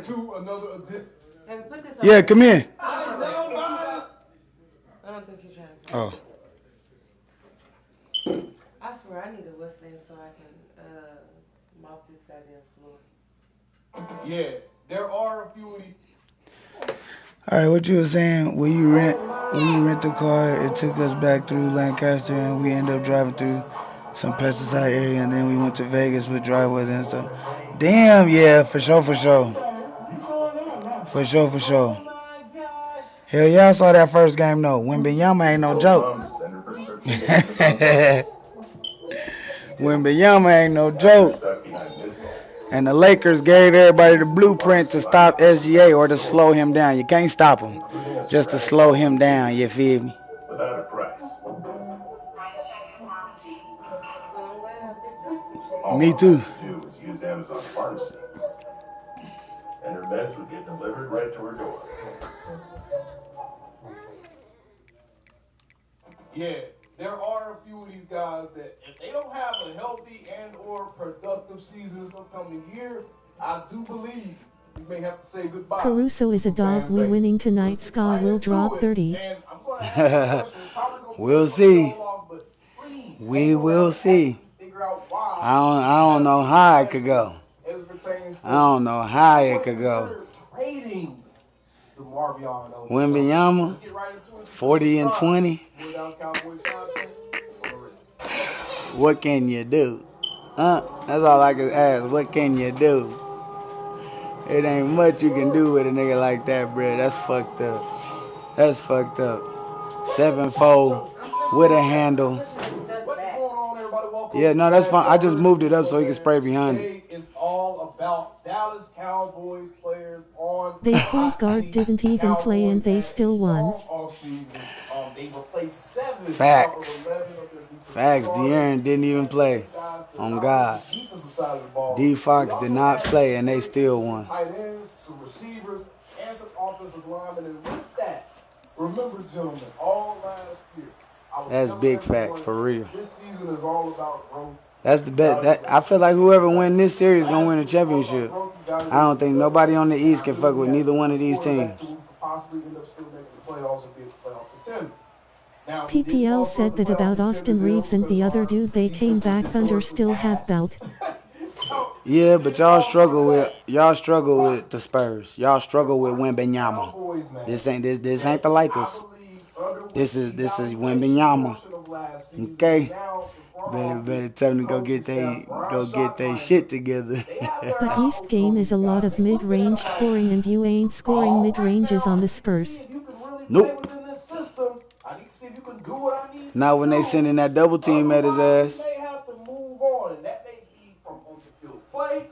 to another edition. Hey, put this Yeah, come in. I don't think you're trying to. Oh. I swear I need a what's name so I can mop this goddamn floor. Yeah, there are a few of these. All right, what you were saying? When you rent the car, it took us back through Lancaster, and we ended up driving through some pesticide area, and then we went to Vegas with dry weather and stuff. Damn, yeah, for sure. For sure. Hell yeah, I saw that first game though. Wembanyama ain't no joke. Wembanyama ain't no joke. And the Lakers gave everybody the blueprint to stop SGA or to slow him down. You can't stop him, just to slow him down. You feel me? Without a price. Well, I'm glad I picked up some shit. Me too. All I have to do is use Amazon Pharmacy. And her meds would get delivered right to her door. Yeah, there are a few of these guys that if they don't have a healthy and or productive season this upcoming year, I do believe we may have to say goodbye. Caruso is a dog. We winning tonight. Ska will drop 30. And I'm going to ask a question. It's probably gonna We'll piss see. some y'all off, but please, We will see. figure out why. I don't know how it could go. As it pertains to I don't know how it could go. trading the Marvion. Wembanyama, 40 and 20. What can you do? That's all I can ask. What can you do? It ain't much you can do with a nigga like that, bro. That's fucked up. That's fucked up. 7'4" with a handle. Yeah, no, that's fine. I just moved it up so he can spray behind it. It's all about Dallas Cowboys players on. Their point guard didn't even play and they still won. Facts. Facts. De'Aaron didn't even play. On God. D. Fox did not play and they still won. Tight ends, some receivers, and some offensive linemen. And with that, remember, gentlemen, all last year. That's big facts for real. This season is all about growth. That's the best. I feel like whoever win this series is gonna win a championship. I don't think nobody on the East can fuck with neither one of these teams. PPL said that about Austin Reeves and the other dude they came back under still have belt. Yeah, but y'all struggle with the Spurs. Y'all struggle with Wembanyama. This ain't the Lakers. This is Wembanyama. Okay. Better tell them to go get they shit together. The East game is a lot of mid-range scoring and you ain't scoring mid-ranges on the Spurs. Nope. Not when they sending that double team at his ass. May have to move on, and that may be from on the field play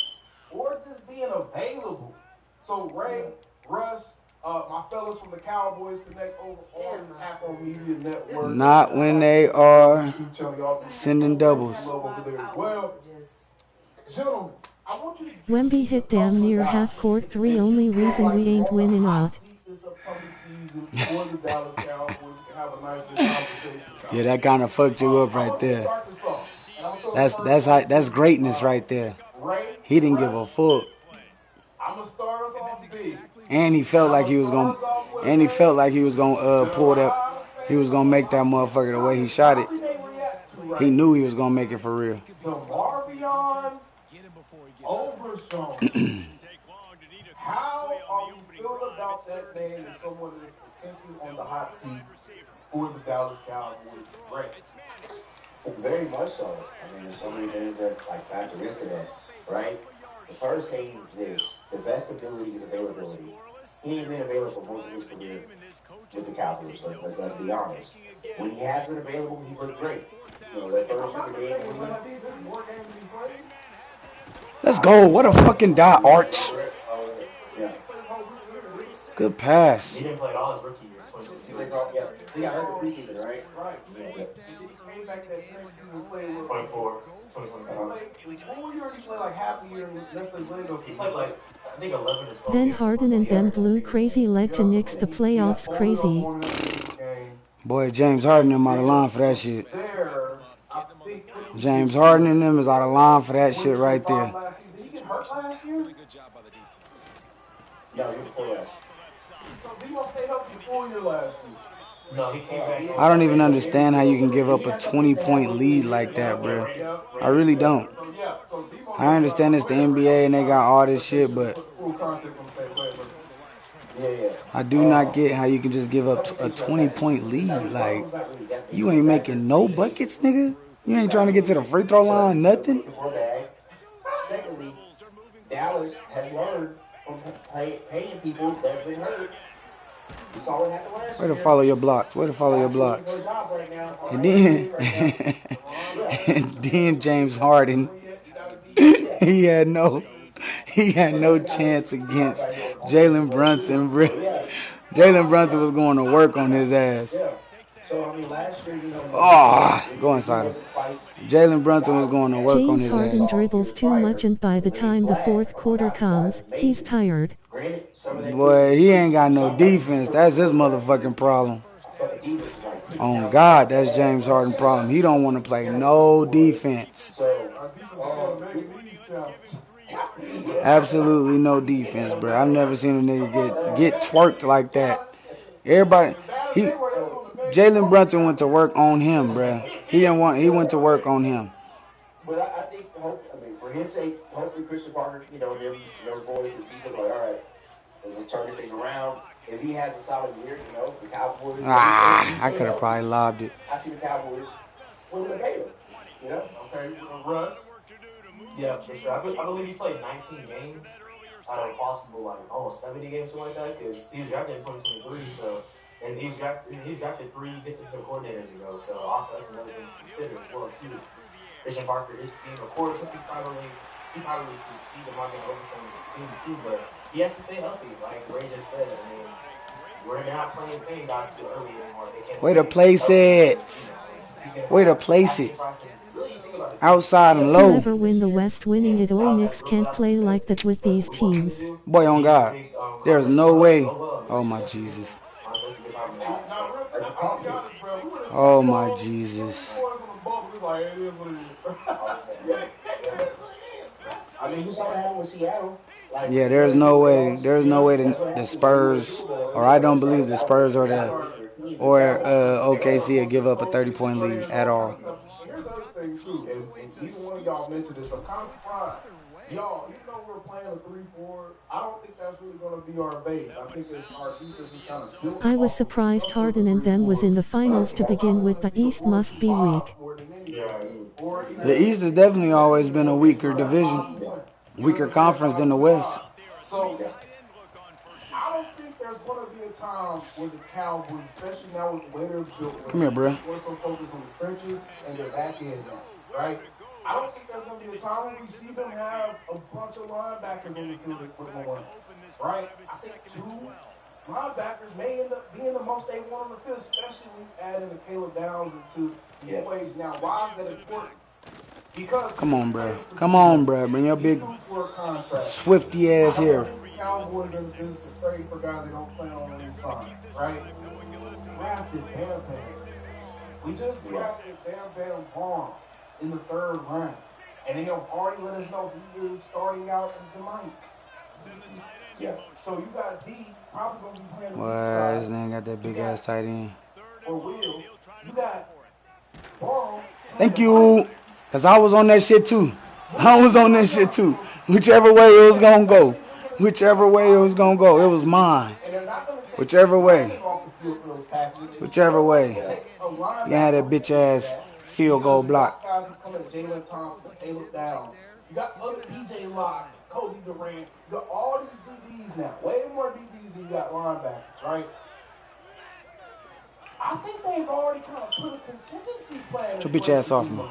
or just being available. So Ray, Russ, my fellas from the Cowboys connect over on Apple Media Network. Not when they are sending doubles. Well, gentlemen, I want you to Wemby hit damn near half-court 3. Only reason we ain't winning out. Yeah, that kind of fucked you up right there. That's greatness right there. He didn't give a fuck. And he felt like he was gonna pull that. He was gonna make that motherfucker the way he shot it. He knew he was gonna make it for real. How are you feeling about that name as someone that is potentially on the hot seat for the Dallas Cowboys? Right. Very much so. I mean, there's so many things that factor into that, right? The first thing is the best ability is availability. He ain't been available for most of his career with the Cowboys. Let's be honest. When he has been available, he's looked great. You know, that first game. Let's go. What a fucking dot, Arch. Good pass. He didn't play at all his rookie year. He got hurt the preseason, right? Right. Yeah. He came back that next season playing 24. We already played like half a year. He played like, I think 11 or 12 Then games. Harden and them blue crazy led to Knicks the playoffs crazy. Boy, James Harden them out of line for that shit. James Harden and them is out of line for that shit right there. No, you're before last. So Debo stayed healthy the full year last year. No, he came back. I don't even understand how you can give up a 20-point lead like that, bro. I really don't. So yeah, so Debo. I understand it's the NBA and they got all this shit, but Put the full context on the same play, but Yeah. I do not get how you can just give up a 20-point lead. Like, you ain't making no buckets, nigga. You ain't trying to get to the free throw line, nothing. Secondly, Dallas has learned from paying people that have been hurt. We saw what happened last Way year. to follow your blocks. Way to follow your blocks. And then James Harden, he had no chance against Jalen Brunson, bro. Jalen Brunson was going to work on his ass. So, I mean, last year, Go inside him. Jalen Brunson was going to work on James his Harden ass. dribbles too much, and by the time the fourth quarter comes, he's tired. Boy, he ain't got no defense. That's his motherfucking problem. On God, that's James Harden's problem. He don't want to play no defense. Absolutely no defense, bro. I've never seen a nigga get twerked like that. Everybody, Jalen Brunson went to work on him, bro. He went to work on him. But I think, for his sake, hopefully Christian Parker, those boys can see something like, all right, let's turn this thing around. If he has a solid year, the Cowboys. I could have probably lobbed it. I see the Cowboys winning the game. Okay, Russ. Yeah, for sure. I believe he's played 19 games out of possible, almost 70 games, something like that, because he was drafted in 2023, so, and he was drafted 3 defensive coordinators ago, so also that's another thing to consider as well, too. Christian Parker, his team, of course, he probably can see the market over some of his team, too, but he has to stay healthy, like Ray just said. I mean, we're not playing guys too early anymore. They can't Way to place it. Way to place it. Outside and low. Whoever win the West, winning it all. Knicks can't play like that with these teams. Boy, on God. There's no way. Oh, my Jesus. Oh, my Jesus. I mean, you saw what happened with Seattle. Yeah, there's no way. There's no way the Spurs, or I don't believe the Spurs or OKC would give up a 30-point lead at all. Here's the other thing too, and even one of y'all mentioned this. I'm kind of surprised. Y'all, we're playing a 3-4. I don't think that's really going to be our base. I think our defense is kind of built. I was surprised Harden and them was in the finals to begin with. The East must be weak. The East has definitely always been a weaker division, weaker conference than the West. So, I don't think there's going to be a time where the Cowboys, especially now with the way they're built, come here, bro. We're so focused on the trenches and their back end now, right? I don't think there's going to be a time when we see them have a bunch of linebackers on the field with no ones, right? I think 2 linebackers may end up being the most they want on the field, especially when you add in the Caleb Downs into the equation. Now, why is that important? Because come on, bro. Bring your big swifty ass here. Cowboys are in the business of trading for guys they don't plan on when they sign, right? Drafted Bam Bam. We just drafted Bam Bam Vaughn in the 3rd round, and they have already let us know he is starting out as the Mike. Yeah. So you got D probably gonna be playing. Why this nigga got that big ass tight end? Or Will, you got Vaughn. Thank you. Cause I was on that shit too. Whichever way it was gonna go. It was mine. Whichever way. You had that bitch ass field goal block. Jalen Thompson, Caleb Downs. You got other DJ Locke, Cody Durant. You got all these DBs now. Way more DBs than you got linebackers, right? I think they've already kind of put a contingency plan. Get your bitch ass off me.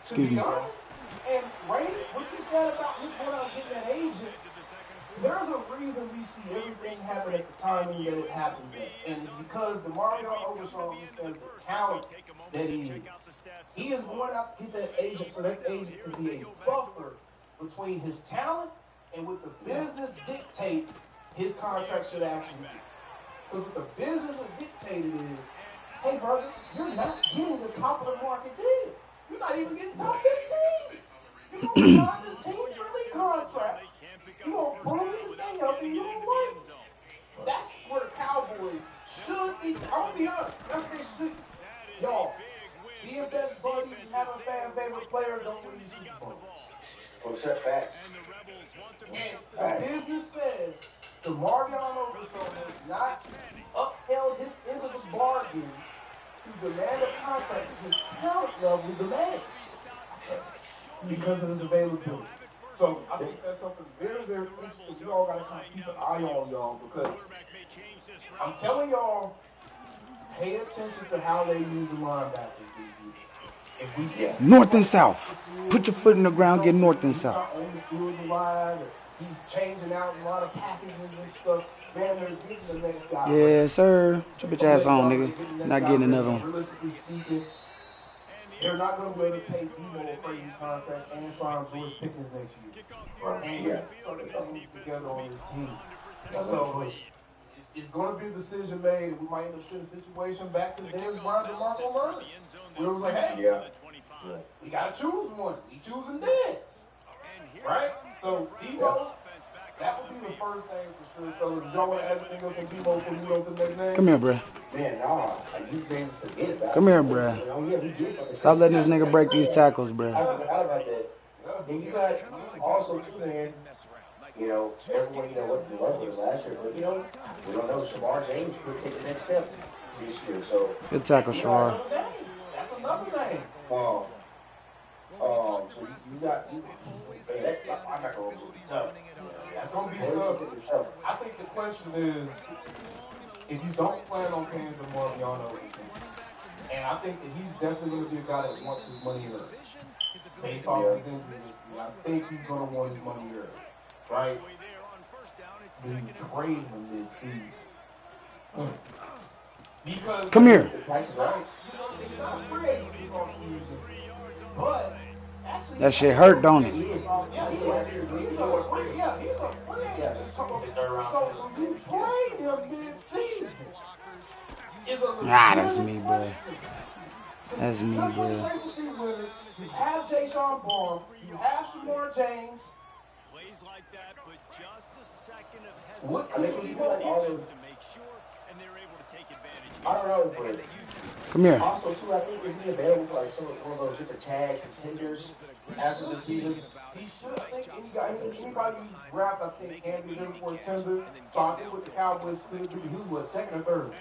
Excuse me. And Ray, what you said about him going out and getting an agent, there's a reason we see everything happen at the timing that it happens at. And it's because DeMario Overshaw understands the talent that he is. He is going out to get that agent so that agent can be a buffer between his talent and what the business dictates his contract should actually be. Because what the business was dictated is, hey, brother, you're not getting the top of the market deal. You're not even getting top 15. You're going to sign this team friendly contract. You're going to prove you can stay healthy. You're going gonna be honest. That's what they should. Y'all, being best buddies and having fan favorite players don't win you Super Bowls. Well, except facts. And the business says the Marion Overshow has not upheld his end of the bargain to demand a contract at his talent level demands because of his availability. So I think that's something very, very interesting. We all got to kind of keep an eye on y'all because I'm telling y'all, pay attention to how they use the linebackers. If we see North and south. Put your foot in the ground, get north and south. He's not on the field a lot. He's changing out a lot of packages and stuff. Man, they're getting the next guy. Yes, sir. Put your ass on, nigga. Not getting another one. Realistically speaking, they're not going to be able to pay Debo a crazy contract and sign George Pickens next year. Right. And something comes together on this team. So it's going to be a decision made. We might end up seeing a situation back to Dennis Bryant and Marco Murray. Where it was like, hey, we got to choose one. We choosing Dennis. Right? So Debo, that would be the first thing for sure, fellas. Did y'all want to add anything else on Debo before we go to the next name? Come here, bruh. Man, nah, you didn't forget about Come here, bruh. Oh, yeah, we did. Stop letting this nigga break these tackles, bruh. I forgot about that. Then you got also too, man. You know, everyone, you know, what we loved with last year, but you know, we don't know. Shamar James could take the next step this year. So good tackle, Shamar. That's another name. So you got man, that's I'm not gonna be tough. That's gonna be tough. I think the question is, if you don't plan on paying the Mariano, and I think that he's definitely gonna be a guy that wants his money earned. Based off his injuries, I think he's gonna want his money earned. Right? Then you trade him mid-season. Because come here. But actually, that shit hurt, don't it? He's a so when you trade him mid-season, that's me, bro. That's me, bro. You have Jay Sean Baum, you have Shamar James. Plays like that, but just a second of what I mean, you like all those, to make sure, and they're able to take advantage. I don't know, but come here. Also, too, I think is he available for like one of those different tags and tenders after the season? He should. I think anybody you draft, I think Andy is for a tender. So I think with the Cowboys, he was what, second or third?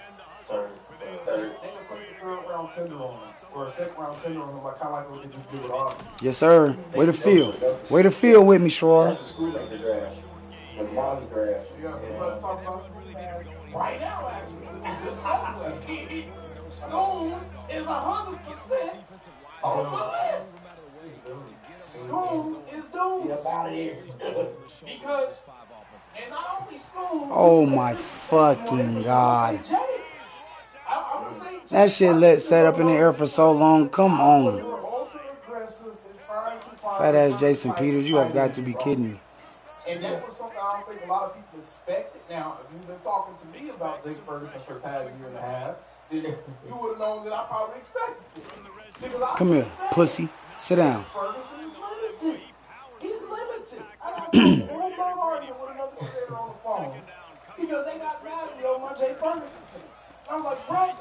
Third. They can place a third round tender on him, or a second round tender on him. I kind of like what they just did with Auburn. Yes, sir. Way to feel. Way to feel with me, Shroy. That's the Schoolmaker draft. The Molly draft. Yeah, we're about to talk about some right now, actually. Stone is 100% on the list. Stone is doomed. Get out of here. Because, and not only Stone. Oh my fucking God. That shit set up in the air for so long. Come on. Fat ass Jason Peters, you have got to be kidding me. And that was something I don't think a lot of people expected. Now, if you've been talking to me about Jake Ferguson for the past year and a half, then you would have known that I probably expected it. Come here, pussy. Sit down. Ferguson is limited. He's limited. I don't know who I'm arguing with another player on the phone because they got mad at me over my Jake Ferguson. I was like, bro,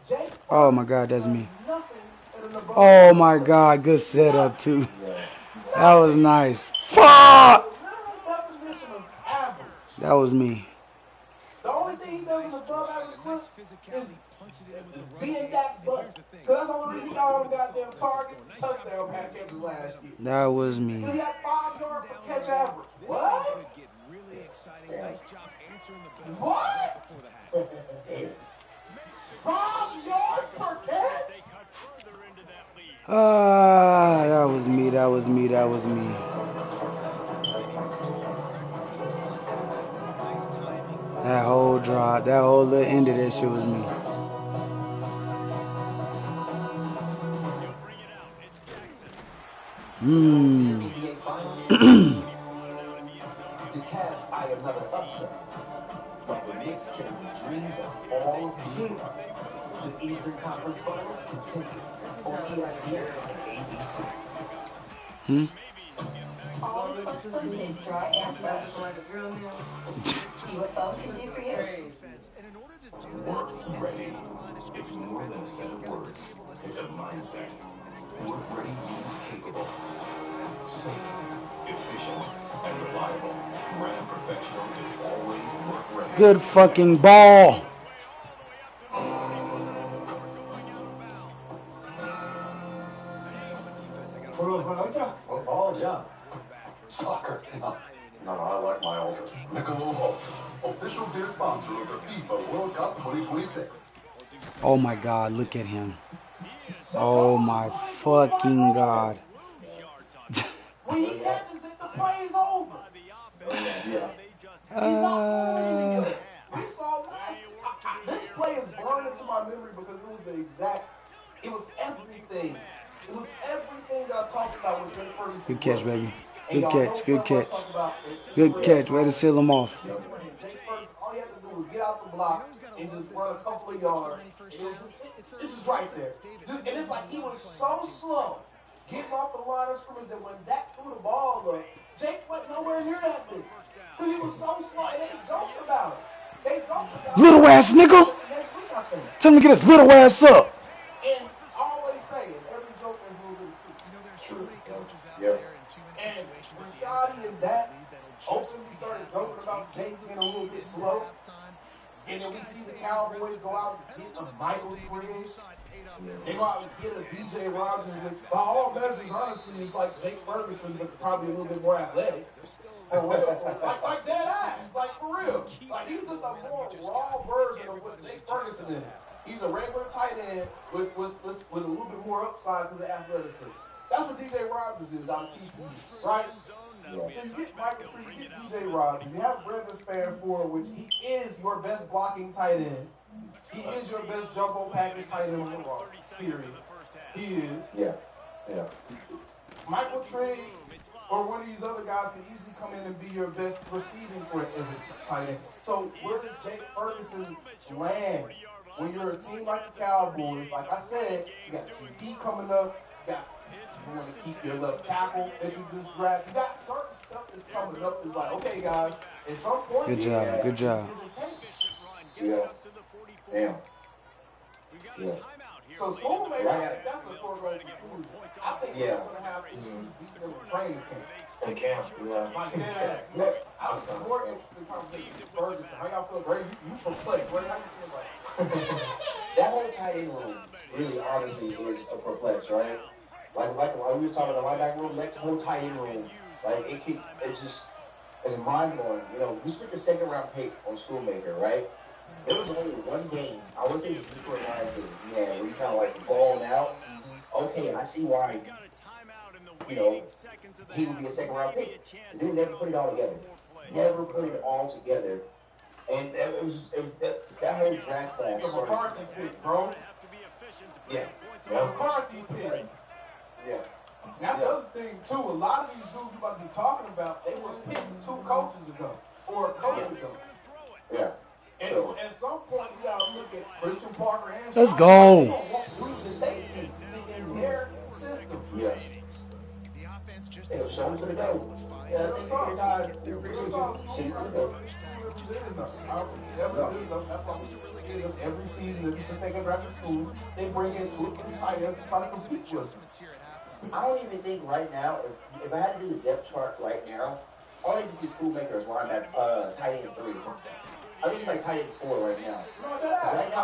Jake. Oh my God, that's me. Oh my God, good setup too. That was nice. Fuck! That was me. The only thing he does in the above average clip is being Dak's butt. Because that's the only reason he got all them goddamn targets and touchdown catches last year. That was me. Because he had 5 yards per catch average. What? What? 5 yards per catch? That was me. That was me. That was me. That whole drop, that whole little end of that shit was me. The Cavs eye another upset, but the Knicks carry the dreams of all of you. The Eastern Conference Finals continue on ESPN and ABC. All the folks on stage dry ass like a drill mill. See what folks can do for you. Ready. It's more than a set of words. It's a mindset. Work ready means capable, safe, efficient, and reliable. Ram Professional is always work ready. Good fucking ball. Oh, yeah. Soccer. No, I like my Ultra. Michelob Ultra, official beer sponsor of the FIFA World Cup 2026. Oh my God, look at him. Oh my fucking God. When he catches it, the play is over. Yeah. He's not moving anywhere. We saw last. This play is burned into my memory because it was everything. It was everything that I talked about with Jake Ferguson. Good catch, baby. Good catch. Good catch. Good catch. Way to seal him off. Jake Ferguson, all he had to do was get out the block and just run a couple of yards. It's just right there. And it's like he was so slow getting off the line of scrimmage that when Dak threw the ball up, Jake wasn't nowhere near that big. Because he was so slow, and they joked about it. Little ass nigga. Tell him to get his little ass up. And I always say, in every joke there's a little bit of truth. And Rashadi and Dak openly started joking about Jake being a little bit slow. And then we see the Cowboys go out and get a Michael Triggs. They go out and get a DJ Rogers, which by all measures, honestly, is like Jake Ferguson, but probably a little bit more athletic. like dead ass, like for real. Like he's just a more raw version of what Jake Ferguson is. He's a regular tight end with a little bit more upside because of athleticism. That's what DJ Rogers is out of TCU, right? Yeah. So you get Michael Tree, you get DJ Rogers, you have Brevin Spanford, which he is your best blocking tight end. He is your best jumbo package tight end on the roster, period. He is. Yeah. Michael Tree or one of these other guys can easily come in and be your best receiving threat as a tight end. So where does Jake Ferguson land when you're a team like the Cowboys? Like I said, you got QB coming up, you want to keep your left tackle that you just drafted. You got certain stuff that's coming up. It's like, okay, guys, at some point, good job. Good job. Yeah. Damn. Yeah. So Schoolmaker, that's a foregone conclusion. I think we're going to have issues beating them in training camp. In camp, yeah. Like, I'm more interested in conversation with Ferguson. How y'all feel, Ray? You perplexed. Ray, how you feel about it? That whole tight end room really, honestly, is a perplex, right? Like we were talking about the linebacker room, that whole tight end room, like it's mind blowing. You know, we spent the second round pick on Schoolmaker, right? There was only one game, I would say it was before Lions game, where you kind of like balling out. Okay, I see why, you know, he would be a second round pick. The dude never put it all together. Never put it all together. And that whole draft class. The McCarthy pick, bro. Yeah. McCarthy pick. Yeah. That's the other thing, too. A lot of these dudes you about to be talking about, they were picked 2 coaches ago or a coach ago. Yeah. And at some point, you got to look at Christian Parker and let's go. Who's the they in their system? Yes. Hey, Sean's going to go. Yeah, thanks for your time. We appreciate you. That's why we see them every season. Every since they get back to school, they bring in 2 or 3 tight ends to try to compete with them. I don't even think right now, if I had to do the depth chart right now, all I can see Schoolmaker is linebacker, tight end 3. I think it's like tight end 4 right now. No, that's right now,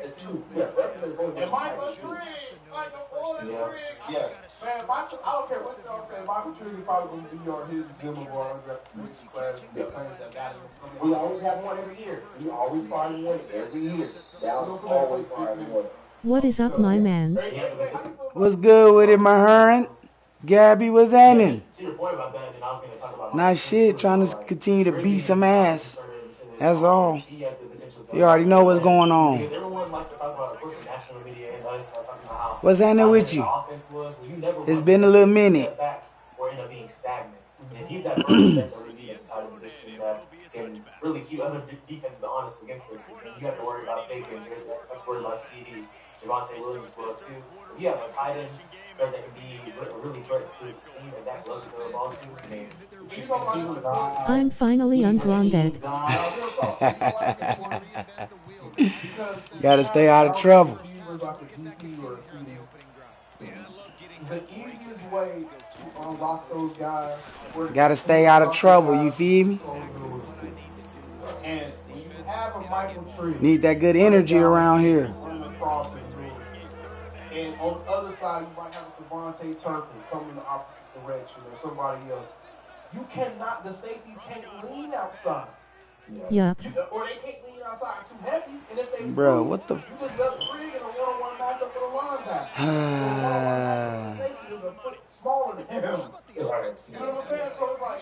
it's 2. Yeah, and Michael Trigg, yeah. Man, Michael, I don't care what y'all say. Michael Trigg is probably going to be our hidden gem of our class. We always have one every year. We always find one every year. Dallas always find one. What is up, my man? What's good with it, my herring? Gabby, what's happening? Not shit, trying to continue to beat some ass. That's all. You already know what's going on. What's happening with you? It's been a little minute. He's that person that really be in the title position that can really keep other defenses honest against us. You have to worry about Baker, you have to worry about CD, Javonte Williams as well too. If you have a tight end that can be really threat through the seam and that loves to throw the ball to, I mean, I'm finally ungrounded. saw. The reason why he's important because Gotta stay out of trouble. receivers like a GP or a CD. The easiest way to unlock those guys. Gotta stay out of trouble, you feel me? And when you have a Michael Tree, Need that good energy around here. running across and and on the other side, you might have a Devontae Turpin coming in the opposite direction or somebody else. You cannot, the safeties can't lean outside. Yup. Or they can't lean outside too heavy. And if they Bro, what the you just got Greg in a one-on-one matchup with a linebacker. The safety is a foot smaller than him. You know what I'm saying? So it's like,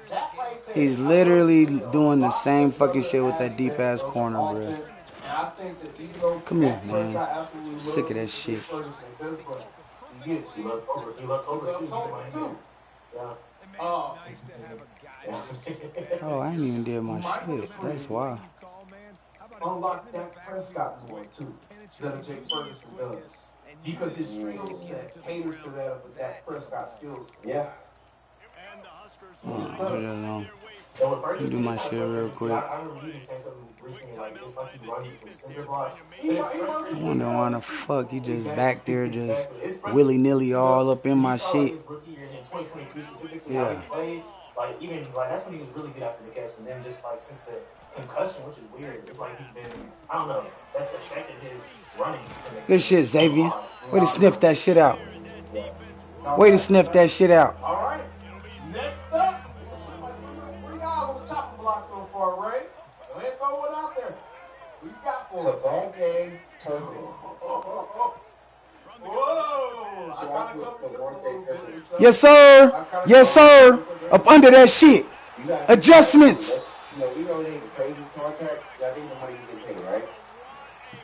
that right there. He's literally doing the same fucking shit with that deep ass corner, bro. And I think that even though Come here, man. Sick of that shit. He looks over too. Yeah. Oh, I ain't even did my shit. That's why. Unlock that Prescott going too, that Jake Ferguson does. Because his skill set caters to that of that Prescott skill set. Yeah. Let me do my shit real quick. I remember you saying something recently like it's like he runs from cinder blocks. I wonder why the fuck he just back there just willy-nilly all up in my shit. His rookie year in 2023 specifically, yeah. how he played, like even like that's when he was really good after the catch, and then just like since the concussion, which is weird, it's like he's been, I don't know, that's affected his running. Good shit, Xavier. Way to sniff that shit out. Way to sniff that shit out. All right. Next up, three guys on the chopping block so far, Ray. Go ahead, throw one out there. What you got for us? Devontae Turpin. Whoa! I kind of covered this a little bit. Yes, sir. Yes, sir. Up under that shit. Adjustments. You know, even though it ain't the craziest contract, I think the money you get paid, right?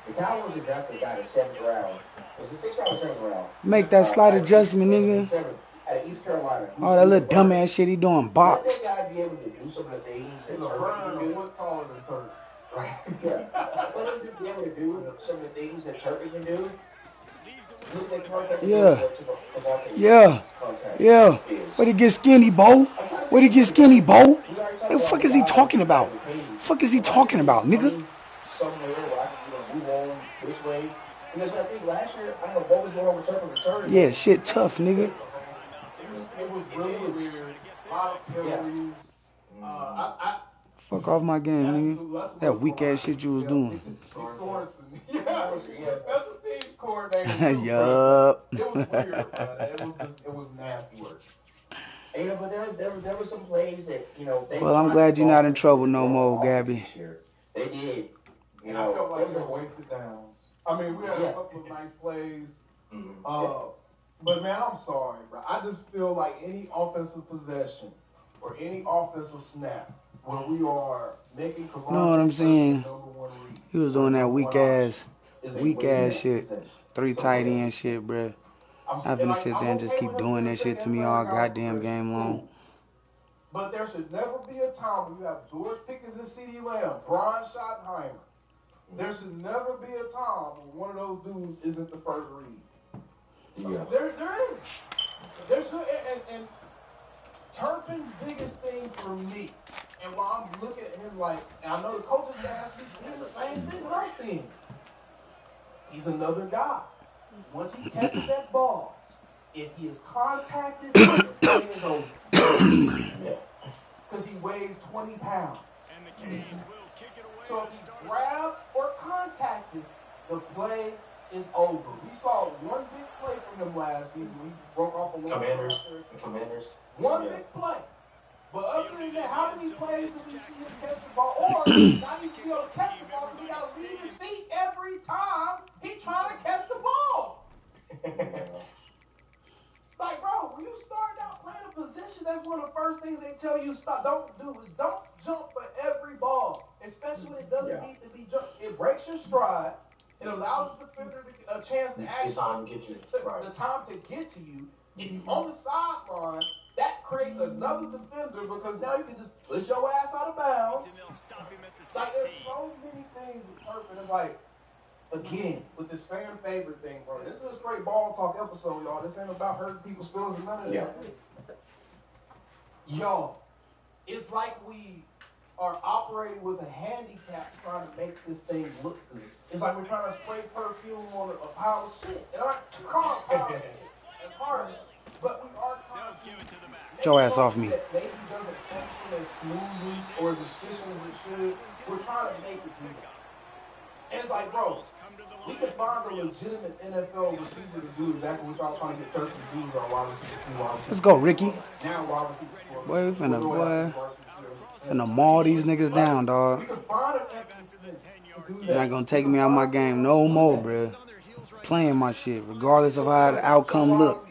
The Cowboys drafted a guy in the 7th round. Was it 6th round or 7th round? Make that slight adjustment, nigga. Out of East Carolina. Oh, that little dumbass shit he doing boxed. Let that guy be able to do some of the things that Turpin can do. What's taller than Turpin? Right. Yeah. Let him be able to do some of the things that Turpin can do. Yeah. Yeah. Yeah. Where'd he get skinny, Bo? Where'd he get skinny, Bo? Hey, what the fuck is he talking about? What the fuck is he talking about, nigga? Somewhere where I can move on this way. Because I think last year, I don't know what was going on with Turpin return. Yeah, shit tough, nigga. It was really weird. A lot of penalties. Fuck off my game, nigga. That weak ass shit you was doing. Sorensen. Yeah, special teams coordinator. Yup. It was weird, bro. It was nasty work. You know, but there were some plays that, you know. Well, I'm glad you're not in trouble no more, Gabby. They did. You know, I felt like they were wasted downs. I mean, we had a couple of nice plays. But man, I'm sorry, bro. I just feel like any offensive possession or any offensive snap where we are making know what I'm saying? He was doing that weak ass shit. 3 tight end shit, bruh. I'm finna sit there and just keep doing that shit to me all goddamn game long. But there should never be a time when you have George Pickens and CeeDee Lamb, Brian Schottenheimer. There should never be a time when one of those dudes isn't the first read. Yeah. There is. There should, and Turpin's biggest thing for me, and while I'm looking at him like, and I know the coaches have to be seeing the same thing that I'm seeing. He's another guy. Once he catches that ball, if he is contacted, the play is over. Because he weighs 20 pounds. So if he's grabbed or contacted, the play is over. We saw one big play from him last season. We broke off a little Commanders. One big play. But other than that, how many plays do we see him catch the ball? Or not even be able to catch the ball because he got to leave his feet every time he's trying to catch the ball. Like, bro, when you start out playing a position, that's one of the first things they tell you don't jump for every ball, especially when it doesn't need to be jumped. It breaks your stride. It allows the defender a chance to actually the time to get to you. If you're on the sideline, that creates another defender because now you can just push your ass out of bounds. Like, there's so many things with Turpin. It's like, again, with this fan favorite thing, bro. This is a straight ball talk episode, y'all. This ain't about hurting people's feelings and none of that. Y'all, it's like we are operating with a handicap trying to make this thing look good. It's like we're trying to spray perfume on a pile of shit. And I call it pile of shit. It's harsh. But we are trying to Get your ass off me. that maybe doesn't function as smoothly or as efficient as it should. We're trying to make it do that. And it's like, bro, we can find a legitimate NFL receiver to do exactly what y'all trying to get Turkey to do with our wide receiver. Let's go, Ricky. Now wide receiver. Boy, we finna maul these niggas down, dog. We can find an Anthony Smith to do that. You're not gonna take me out of my game no more, bruh. Playing my shit, regardless of how the outcome look.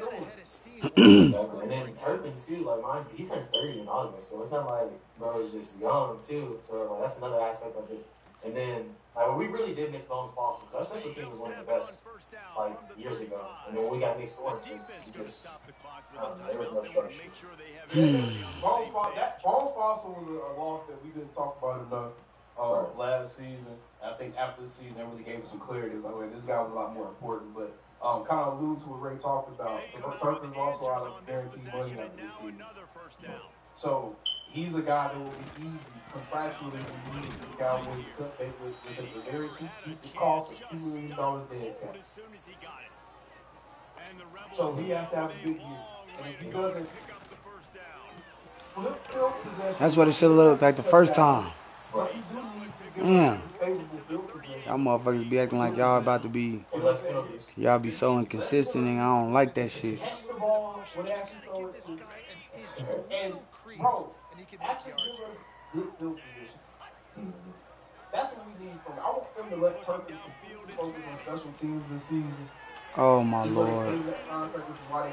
Exactly. And then Turpin too, like he turns 30 in August, so it's not like bro is just young too. So like that's another aspect of it. And then like we really did miss Bones Foster because our special team was one of the best like years ago. And then when we got Nick Sorensen, there was no structure. Bones Foster was a loss that we didn't talk about enough last season. I think after the season, that really gave us some clarity. It's like, well, this guy was a lot more important, but kind of allude to what Ray talked about. Turpin's also out of guaranteed money after this season. So he's a guy that will be easy contractually to use the Cowboys to cut bait with a very cheap cost of $2 million dead cap. So he has to have a big year. And if he doesn't flip field possession, that's what it should have looked like the first time. Damn. Y'all motherfuckers be acting like y'all about to be, y'all be so inconsistent, and I don't like that shit. Catch the ball when they actually throw it to. And, bro, actually give us good field position. That's what we need from I want them to let Turkey completely focus on special teams this season. Oh, my Lord.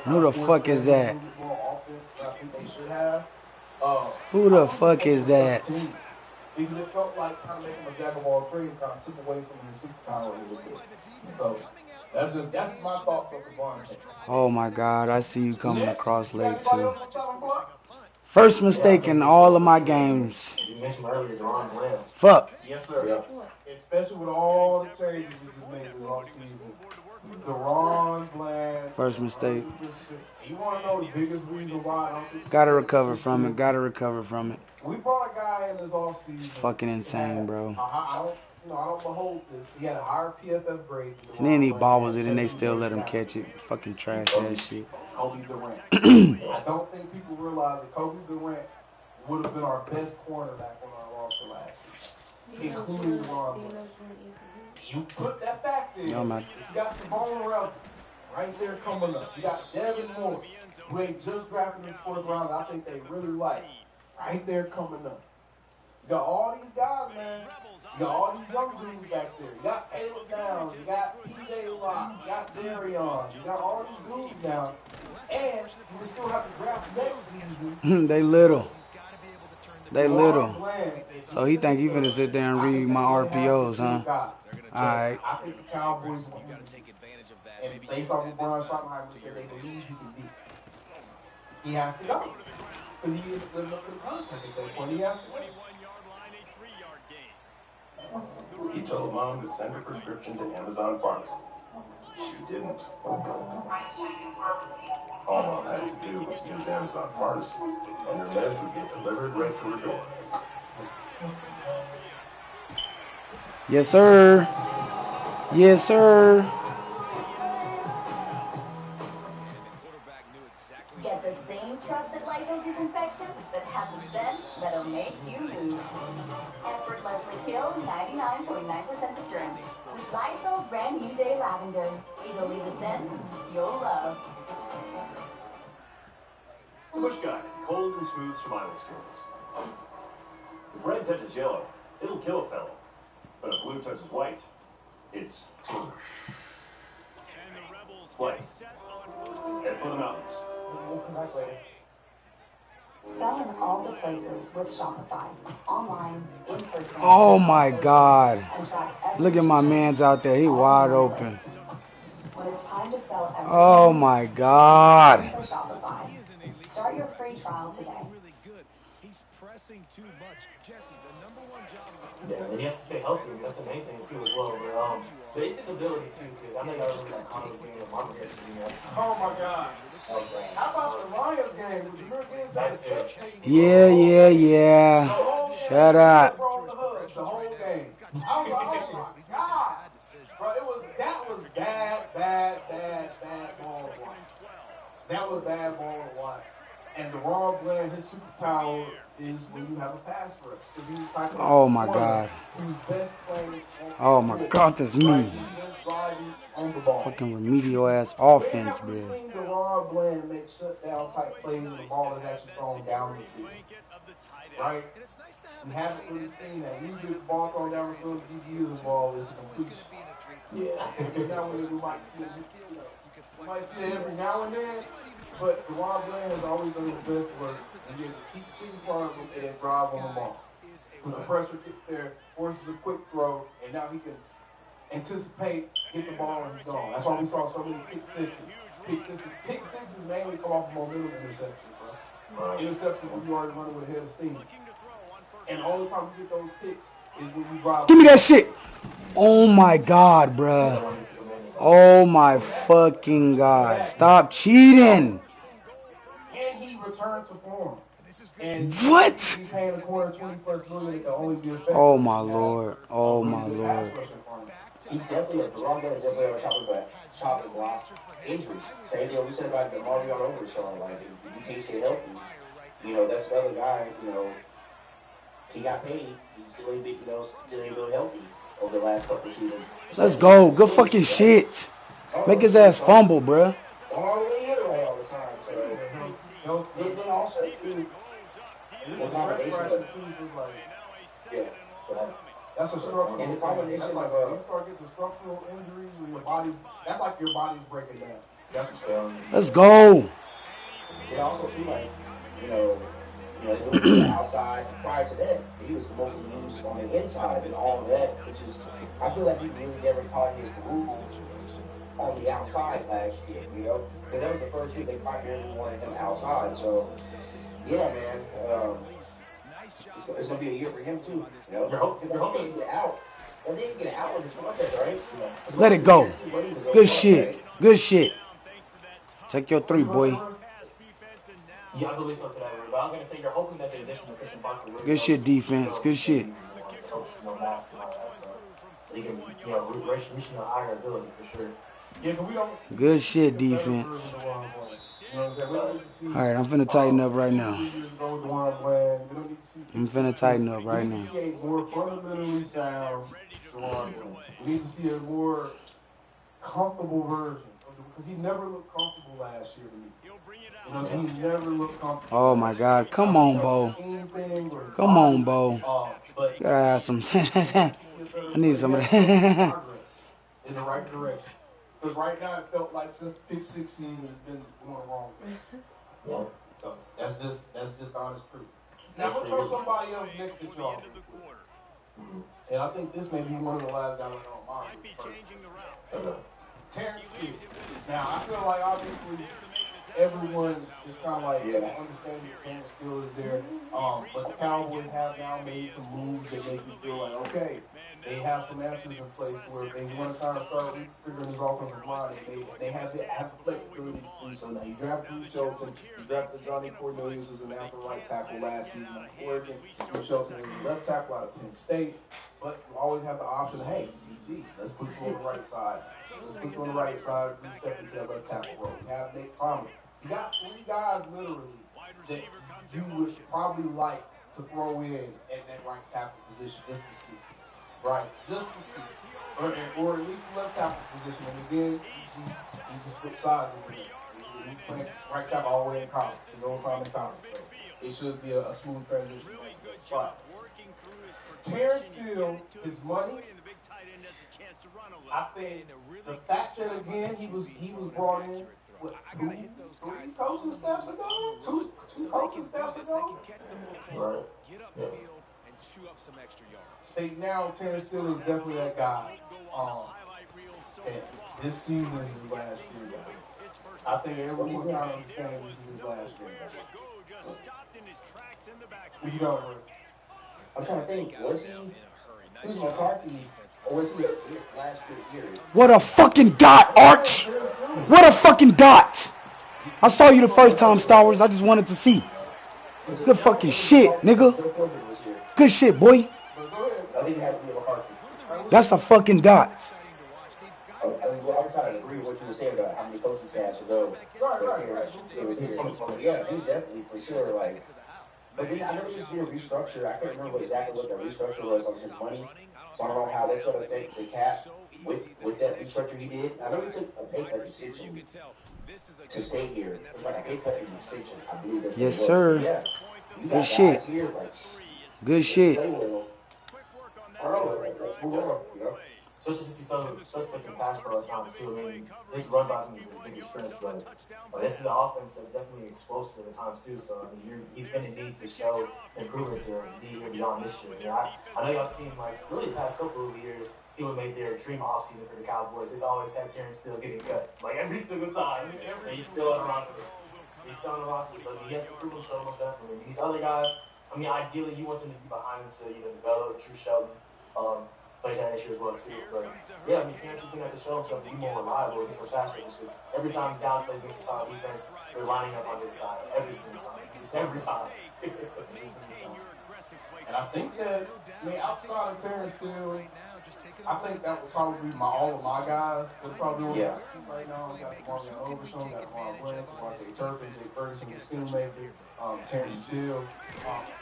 Who the fuck is that? Who the fuck is that? Because it felt like kind of making a jack of all trades kind of took away some of his superpower a little bit. So that's my thoughts of the Vaughn. Oh my God, I see you coming across late too. First mistake in all of my games. You mentioned earlier, Deron Bland. Fuck. Yes, sir. Yeah. Especially with all the changes we just made this offseason. Deron Bland. First mistake. You want to know the biggest reason why I don't think Gotta recover from it. Gotta recover from it. We brought a guy in this offseason. It's fucking insane, bro. I don't behold this. He had a higher PFF grade. And then he bobbles it and they still let him catch it. Fucking trash ass shit. Kobe Durant. I don't think people realize that Kobe Durant would have been our best cornerback on our roster last season, including Ron. You put that back there. No, man. You got Savon Rel right there coming up. You got Devin Moore, who ain't just drafted in the 4th round. I think they really like. Right there coming up. You got all these guys, man. You got all these young dudes back there. You got Caleb Downs. You got P.J. Locke. You got Darion. You got all these dudes now. And you will still have to draft next season. They little. They little. So he think he finna sit there and read my RPOs, huh? Alright. I think the Cowboys will take advantage of that. And based off of Brian Schottenheimer said they believe he can beat. He has to go. Because he isn't living up to the contract at that point. He has to go. He told Mom to send a prescription to Amazon Pharmacy. She didn't. All Mom had to do was use Amazon Pharmacy, and her meds would get delivered right to her door. Yes, sir. Yes, sir. Get the same trusted Lysol disinfection that has a scent that'll make you move. Effortlessly kill 99.9% of germs. With Lysol Brand New Day Lavender. It'll leave a scent you'll love. The Bush Guy, cold and smooth survival skills. If red touches yellow, it'll kill a fellow. But if blue touches white, it's white. Head for the mountains. We'll come back later. Sell in all the places with Shopify. Online, in person. Oh my God. Look at my man's out there. He wide open. When it's time to sell everything. Oh my God. Shopify. Start your free trial today. He's pressing too much. Jesse, the number one job of the Yeah, and he has to stay healthy. That's the main thing too as well. But it's his ability too, because I know y'all remember that Connors game and Marvin game. Oh my God. How about the Lions game? Yeah. The whole Shut up. Bro, on the hook the whole game. I was like, oh my god, bro, that was bad ball to watch. That was bad ball to watch. And the raw Glenn, his superpower is when you have a pass rush. Because he's the type of Oh my God. who's best playing. Oh my God, that's me. Right? He's best driving on the ball. Fucking remedial ass offense, When have we bro. seen the raw Glenn make shutdown type plays when the ball is actually thrown down the field? Right? We haven't really seen that. Usually the ball thrown down the field, DB is the ball is a completion. Yeah. Now when we might see it, you might see it every now and then. But Deron Bland has always done his best work, and you keep shooting front of him and then drive on the ball. When the pressure gets there, forces a quick throw, and now he can anticipate, get the ball, and he's gone. That's why we saw so many pick sixes. Pick sixes mainly come off of momentum interceptions, bro. Interceptions when you already running with a head of steam. And the only time you get those picks is when you drive. Give me that shit. Oh my God, bruh. Oh my fucking God. Stop cheating. And he returned to form. And what? He's paying a quarter $20+ million. It can only be effective. Oh my Lord. Oh my Lord. He's definitely the wrong guy is definitely on the chopping block. Injuries. Same deal we said about the Marvin over Sean. Like if you can't stay healthy, that's another guy, he got paid. He still ain't been, still ain't been healthy over the last couple of seasons. Let's go. Good fucking shit. Make his ass fumble, bruh. All the time. So then also that's a structural. And the combination that's like you start getting structural injuries when your body's. That's like your body's breaking down. That's what's Let's go. And also too, like he was outside. Prior to that, he was mostly used on the inside and all of that, which is I feel like he really never caught his groove on the outside last year. Because that was the first year they primarily wanted him outside. So yeah, man. It's going to be a year for him, too. You're hoping to get out. And then you get out of his contract, right? Let it go. Good shit. Good shit. Take your three, boy. Yeah, I believe so today. But I was going to say, you're hoping that the addition of Christian Barkley really good shit, defense. Good shit. Mask and all that stuff. So you can, reaching a higher ability for sure. Yeah, but we don't. Good shit, defense. Alright, I'm finna tighten up right now. I'm finna tighten up right now. We need to see a more fundamentally sound Deron. We need to see a more comfortable version. Because he never looked comfortable last year to me. He never looked comfortable. Oh my God. Come on, Bo. Come on, Bo. Gotta have some. I need some of that. In the right direction. Because right now it felt like since the pick six season has been going wrong. Yeah. So that's just honest truth. Now we'll throw somebody else next to y'all. And I think this may be one of the last guys on my mind. Terrence Steele. Now I feel like obviously everyone is kind of like understanding that Terrence Steele is there. But the Cowboys have now made some moves that make me feel like, okay, they have some answers in place where they want to kind of start refiguring this offensive line. And they have the flexibility to do so. Now you draft Bruce Shelton, you drafted Johnny Cornelius, who's an after right tackle last season out of Oregon. Bruce Shelton is a left tackle out of Penn State. But you always have the option, hey, geez, let's put you on the right side. Let's put you on the right side, you step into that left tackle role. You have Nate Thomas. You got three guys literally that you would probably like to throw in at that right tackle position just to see. Right, just to see. Or at least the left tackle position. And again, you just put sides over there. He played right tackle all the way in college, his own time in college. So it should be a smooth transition at that spot. Terrence Steele, his money, I think the fact that again he was brought in what, three coaching staffs ago? Two coaching staffs ago? Right. Yeah. I think now Terrence Steele is definitely that guy. And this season is his last year, guys. I think everyone kind of understands this is his last year, guys. What you got, Rick? I'm trying to think, was he McCarthy, or was he last year? What a fucking dot, Arch! What a fucking dot! I saw you the first time, Star Wars. I just wanted to see. Good fucking shit, nigga. Good shit, boy. I think it had to be a McCarthy. That's a fucking dot. I was trying to agree with what you were saying about how many coaches have to go. Right. Yeah, he's definitely for sure like. But then I know there's been a restructure. I can't remember exactly what the restructure was on his money. So I don't know how that's going to affect the cap with that restructure he did. I know he took a pay cut extension to stay here. It was like a pay cut and extension. I believe that's what Yes, it was. sir. Yeah. You Good got shit. guys here like Good shit. play well. I don't know. Let's move on. You know. Especially since he's so suspect in pass pro at times too. I mean, his run blocking is his biggest strength, but this is an offense that's definitely explosive at times too. So I mean, he's going to need to show improvement to be here beyond this year. You know, I know y'all seen like really the past couple of years, he would make their dream offseason for the Cowboys. It's always had Terrence Steele getting cut like every single time, and he's still on the roster. He's still on the roster, so he has to prove himself most definitely. These other guys, I mean, ideally you want them to be behind him to develop True Shelton. Plays that issue as well too. But yeah, I mean, Terrence is gonna have to show himself to be more reliable against those pass rushers because every time Dallas plays against a solid defense, they're lining up on his side every single time. Every time. And I think that, outside of Terrence Steele, I think that would probably be all of my guys. They're probably on the seat right now. We got Marvin Overshown, got Ron Blank, Devontae Turpin, Jake Ferguson, the Schoonmaker, Terrence Steele.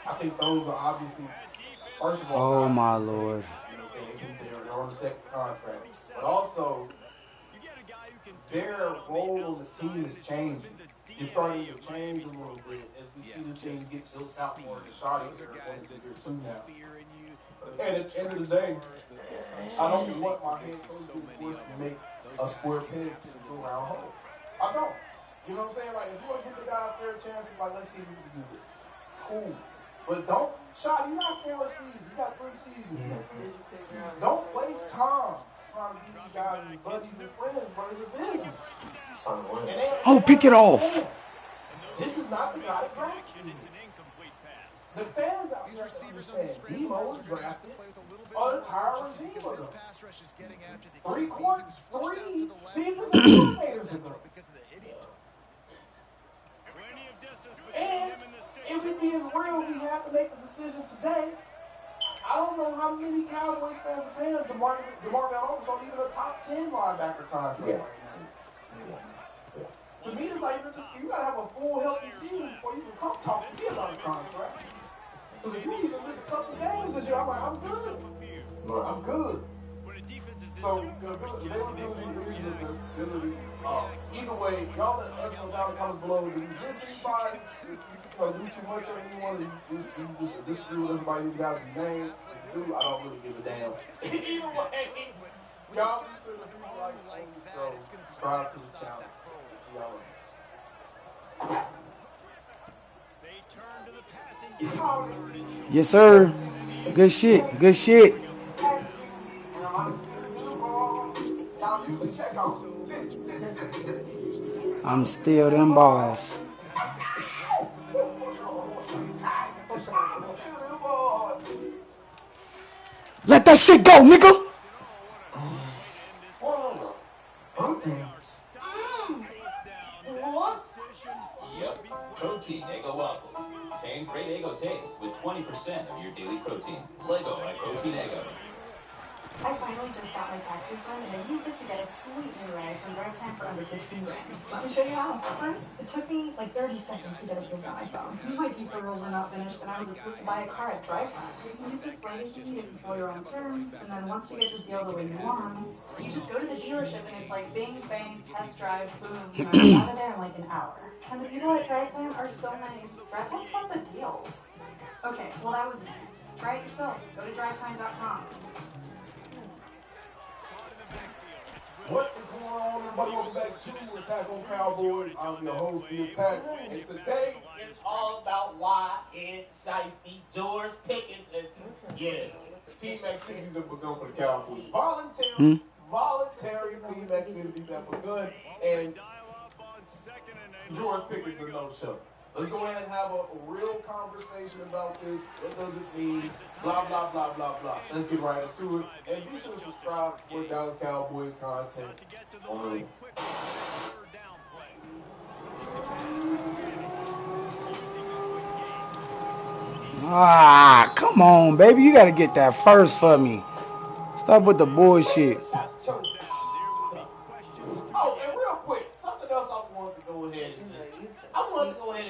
I think those are obviously, first of all, Oh my Lord. They're on the second contract. But also, their role on the team is changing. It's starting to change a little bit as we see this thing get built out more in the shot area going into year 2 now. And at the end of the day, I don't want my head coach to be forced to make a square peg into a round hole. I don't. You know what I'm saying? Like, if you want to give the guy a fair chance, like, let's see if we can do this. Cool. But don't, Shot, you got 4 seasons. You got 3 seasons. Don't waste time trying to be these guys as buddies and friends, bro. It's a business. Oh, pick it off. This is not the guy to draft you. The fans out there understand Demo was drafted on a entire regime ago. 3 defensive coordinators ago. And if we being real, we have to make the decision today. I don't know how many Cowboys fans are paying DeMar Holmes on even a top 10 linebacker contract right now. To me, it's like you gotta have a full healthy season before you can come talk to me about a contract. Because if you even miss a couple games this year, I'm like, I'm good. I'm good. So, either way, y'all let us know down in the comments below. Did you miss anybody? Do too much of anyone? Just disagree with us about these guys' names? If you do, I don't really give a damn. Either way, y'all be sure to do like the show, subscribe to the channel, and see y'all later. Yes, sir. Good shit. Good shit. I'm still them boys. Let that shit go, nigga. Yep, protein Eggo waffles. Same great Eggo taste with 20% of your daily protein. Lego by Protein Eggo. I finally just got my tax refund and I used it to get a sweet new ride from Drive Time for under 15 grand. Let me show you how. First, it took me like 30 seconds to get approved on my phone. My pizza rolls were not finished and I was approved to buy a car at Drive Time. You can use this sliding key to control your own terms, and then once you get the deal the way you want, you just go to the dealership and it's like bing, bang, test drive, boom, you're out of there in like an hour. And the people at Drive Time are so nice. Drive Time's got the deals. Okay, well that was easy. Try it yourself. Go to drivetime.com. What is going on, everybody? Welcome back to Attack on Cowboys. I'm your host, The Attack, and today is all about why Ed Shiesty, George Pickens, team activities have begun for the Cowboys. Voluntary team activities have begun, and George Pickens is no show. Let's go ahead and have a real conversation about this. What does it mean? Blah, blah, blah, blah, blah. Let's get right into it. And be sure to subscribe for Dallas Cowboys content on Ah, come on, baby. You got to get that first for me. Stop with the bullshit. Oh, and real quick, something else I wanted to go ahead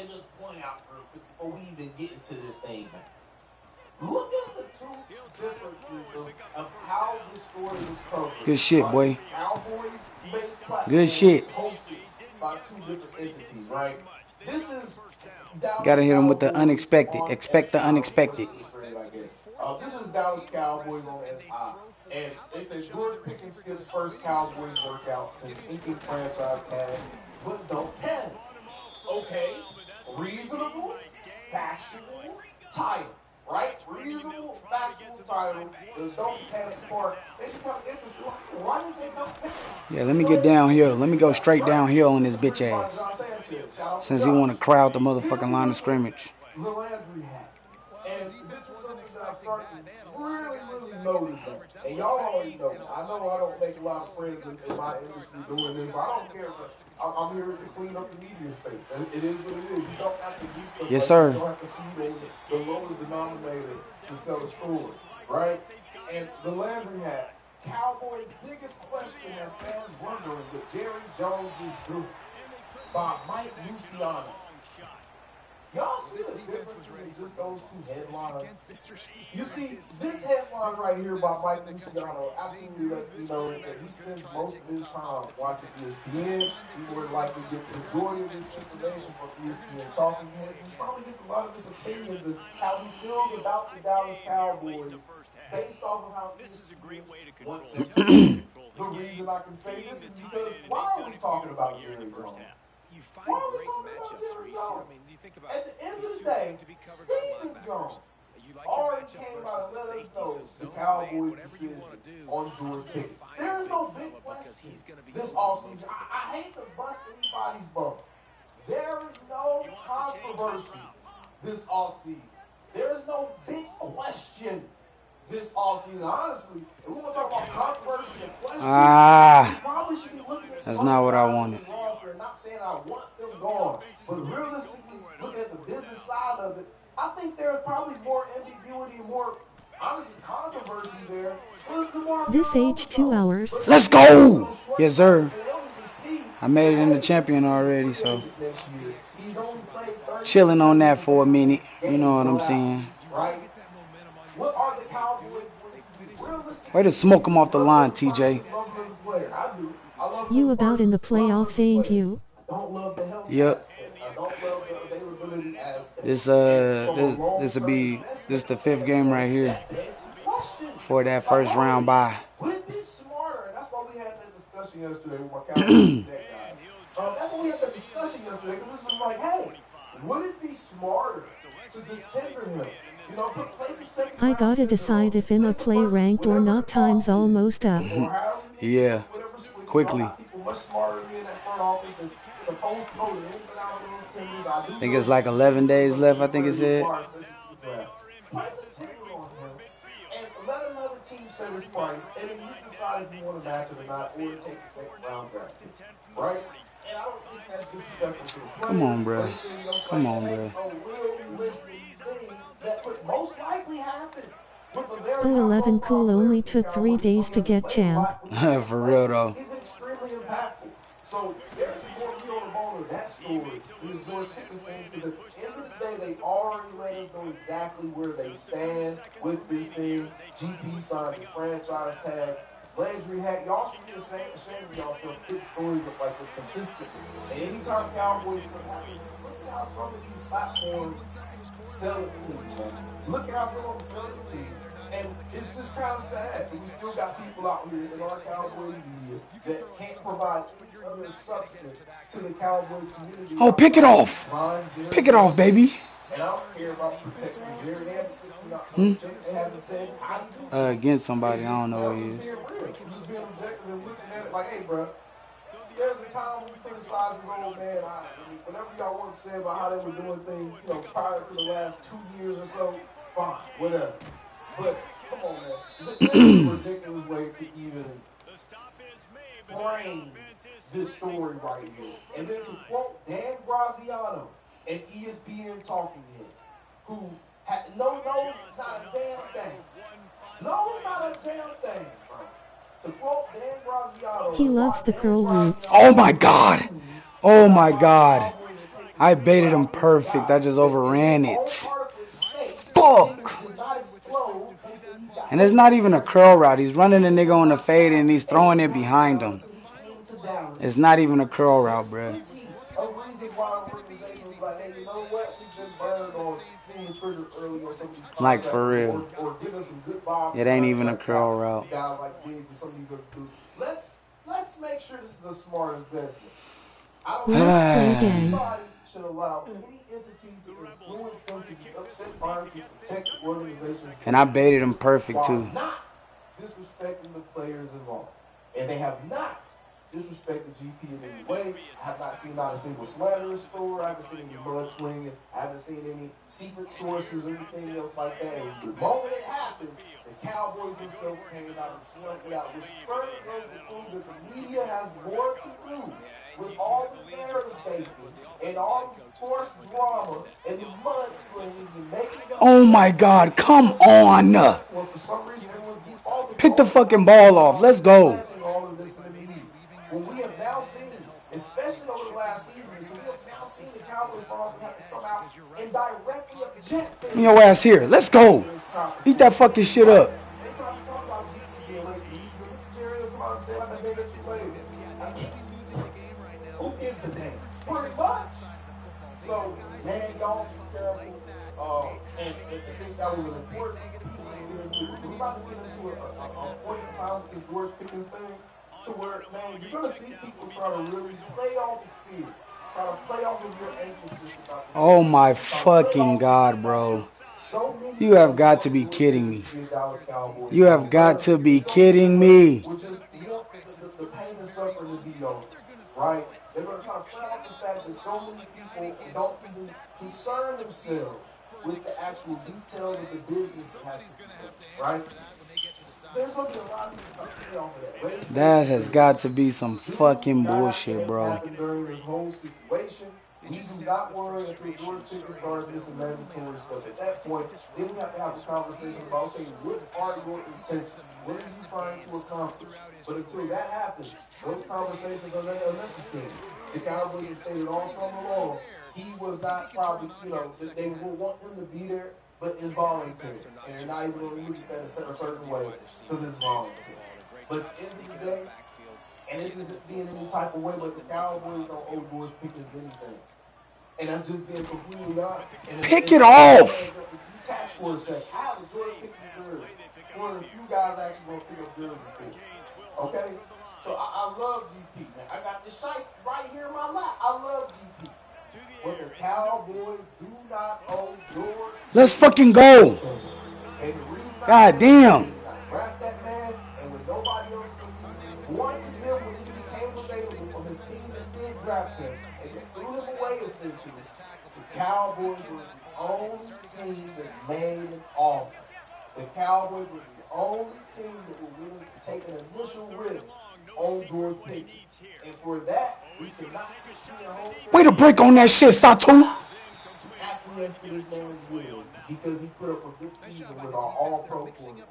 and just point out real quick before we even get into this thing, man. Look at the two differences of how this story was covered. Good shit, boy. Cowboys-based platform Good shit. hosted by two different entities, right? This is Dallas Gotta hit him with the Cowboys unexpected. on Expect the SI, or unexpected. Sports Illustrated, I guess. This is Dallas Cowboys on SI. And they said George Pickens skips first Cowboys workout since inking franchise tag, but don't panic. Okay, reasonable, factual title, right? Reasonable, factual title. The don't panic part makes you kind of interested. Why did they say don't panic? Yeah, let me get downhill. Let me go straight downhill on this bitch ass. Since he want to crowd the motherfucking line of scrimmage. The Landry hat. And this is something that I'm starting to really notice that. And y'all already know. I know I don't make a lot of friends in my industry doing this, but I don't care. I'm here to clean up the media space. It is what it is. You don't have to do stuff yes, like sir. You don't have to feed on the lowest denominator to sell a story, right? And the Landry hat. Cowboys' biggest question has fans wondering what Jerry Jones is doing by Mike Luciano. Y'all see the differences in just those two headlines? You see, this headline right here by Mike Luciano absolutely lets me know that he spends most of his time watching ESPN. He more than likely gets the majority of his information from ESPN talking heads. He probably gets a lot of his opinions and how he feels about the Dallas Cowboys based off of how ESPN wants him to feel. The reason I can say this is because why are we talking about Jerry Jones? Why are we talking about Jerry Jones? At the end of the day, Stephen Jones already came out and let us know the Cowboys' decision on George Pickens. There is no big question this offseason. I hate to bust anybody's bubble. There is no controversy this offseason. There is no big question this offseason. Honestly, if we want to talk about controversy and questions, we probably should be looking at that's not what I wanted. roster. Not saying I want them gone, but realistically, looking at the business side of it, I think there's probably more ambiguity, more honestly controversy there. This age 2 hours. Let's go! Yes, sir. I made it in the champion already, so chilling on that for a minute. You know what I'm saying? Right? What are the Cowboys going to do? Realistically, way to smoke him off the line, TJ. You about in the playoffs, ain't you? I don't love the health yep. aspect. I don't love the availability aspect. This will be the 5th game right here for that first round bye. Would it be smarter? And that's why we had that discussion yesterday with my Cowboys guys. That's why we had that discussion yesterday because this was like, hey, would it be smarter to just tender him? You know, put places second. I gotta decide if I'm a play ranked or not. Time's almost up. Yeah, quickly. I think it's like 11 days left, I think it said. Place a tender on him and let another team set his price, and then you decide if you want to match it or not, or take the second round draft pick, right? And I don't think that's disrespectful to the player. Come on, bro. Come on, bro. That would most likely happen. 011 Cool only took 3 days to get champ. For real though. He's been extremely impactful. So there's more meat on the bone of that story. This George Pickens thing, because at the end of the day, they already let us know exactly where they stand with this thing. GP signed his franchise tag. Landry hat, y'all should be ashamed of yourself. Big stories of like this consistently. And anytime Cowboys come out, just look at how some of these platforms sell it to you, man. Look at how some of them sell it to you. And it's just kind of sad that we still got people out here in our Cowboys media that can't provide any other substance to the Cowboys community. Oh, pick it off. Pick it off, baby. And I don't care about protecting Jerry Anderson. They haven't said against somebody, I don't know who he is. Just being objective and looking at it like, hey, bro, there's a time when we criticize this old man. I mean, whatever y'all want to say about how they were doing things, you know, prior to the last 2 years or so, fine, whatever. But come on, man, this is a ridiculous way to even frame this story right here. And then to quote Dan Graziano, an ESPN talking head, who No, not a damn thing. No, not a damn thing, bro. To quote Dan Graziano, He loves the curl roots. Oh my God. Oh my God. I baited him perfect. I just overran it. Fuck. And it's not even a curl route. He's running the nigga on the fade and he's throwing it behind him. It's not even a curl route, bruh. Of reasons why organizations like, hey, you know what? We've been burned on pulling the trigger early on some of these Like contracts, for real. or giving some good vibes. It ain't even a curl route. Guys like Diggs and some of these other dudes. Let's make sure this is a smart investment. I don't Let's play again. Anybody should allow any entity to influence them to be upset trying to protect the organization's. And I baited him perfect too. Not disrespecting the players involved, and they have not disrespected GP in any way. I have not seen not a single slanderous story. I haven't seen any mudslinging. I haven't seen any secret sources or anything else like that. And the moment it happened, the Cowboys themselves came out and slumped it out, which further goes to prove that the media has more to do with all the narrative baking and all the forced drama and the mudslinging and making them. Oh my God, come on. For some reason, everyone's defaulting. Pick the fucking ball off. Let's go. All of this in the media. When we have now seen, especially over the last season, we have now seen the Cowboys have to come out and directly object. Bring your ass here. Let's go. Eat that fucking shit up. They try to talk about GP being late. Jerry will come out and say, I'm a nigga too late. Who gives a damn? Pretty much. So, man, y'all be careful. And I think that was an important piece. We're about to get into a point in time to get George Pickens thing. To where, man, you're going to see people try to really play off the fear. Try to play off of your anxiousness about this. Oh my fucking God, bro. You have got to be kidding me. You have got to be kidding me. Which is the pain and suffering to be over, right? They're going to try to play off the fact that so many people don't even concern themselves with the actual details of the business that has to be done, right? That has got to be some fucking bullshit, bro. During this whole situation, we do not worry until George Pickens starts missing mandatory stuff. At that point, then we have to have a conversation about, okay, what are your intentions? What are you trying to accomplish? But until that happens, those conversations are unnecessary. The Cowboys have stated all summer long, he was not probably, they will want him to be there, but it's voluntary. And they're not even going to look at that a certain way because it's voluntary. But at the end of the day, and this isn't being any type of way, but the Cowboys don't owe George Pickens anything. And that's just being completely honest. Pick it off! Detach for a second. I have a George Pickens jersey. One of the few guys actually going to pick up jersey for. Okay? So I love GP, man. I got this shice right here in my lap. I love GP. But the Cowboys do not owe George. Let's fucking go. God damn. Draft that man, and when nobody else wanted him when he became available from his team that did draft him, and they threw him away essentially, the Cowboys were the only team that made an offer. The Cowboys were the only team that were willing to take an initial risk on George Pickens. And for that, we cannot sit here home. Way to break on that shit, Sato. Acquiesce to this man's will because he put up a good season with our all-pro quarterback.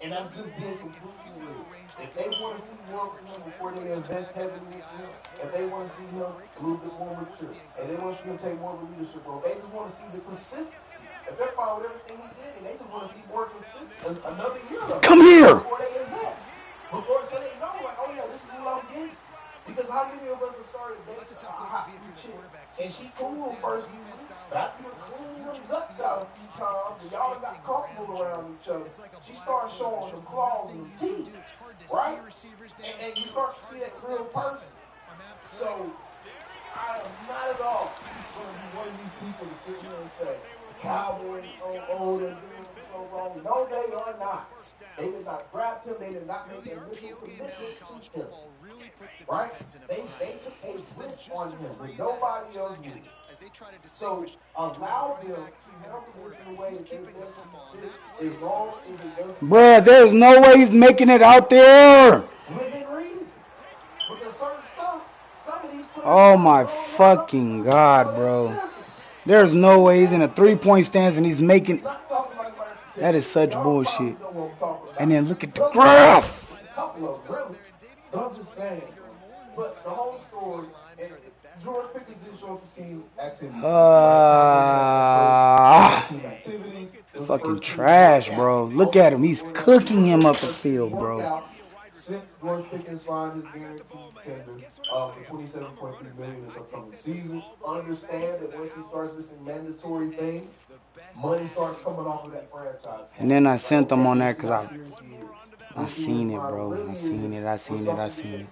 And that's just being completely real. If they want to see more from him before they invest heavily in him, if they want to see him a little bit more mature, and they want to see him take more of a leadership role, they just want to see the consistency. If they're fine with everything he did, and they just want to see more consistent, another year of it. Come here! Before they invest. Before so they know, like, oh yeah, this is what I'm getting. Because how many of us have started dating a hot chick, and she cool first few weeks, but after you clean them guts out a few times, and y'all got comfortable around each other, she starts showing them claws and them teeth, right? And you start to see that real person. So, I am not at all going to be one of these people to sit here and say, Cowboys, they're doing so wrong. No, they are not. They did not draft him. They did not make an initial commitment to him. Right? They took a risk on him, but nobody else did. So allow them to handle this in a way that they best fit as long as it doesn't. Bruh, there's no way he's making it out there. Within reason. Because certain stuff, some of these. Oh my fucking God, bro. There's no way he's in a 3-point stance and he's making. Not talking like That is such y'all bullshit. probably know what I'm talking about. And then look at the graph. It's a couple of them, really. But I'm just saying, bro. But the whole story, and George Pickens didn't show up for team activities. Team activities. Fucking trash, bro. Look at him. He's cooking him up the field, bro. Since George Pickens signed his guaranteed tender for $27.3 million this upcoming season, understand that once he starts missing mandatory things, money starts coming off of that franchise. And then I sent them on there because I seen it, bro. I seen it.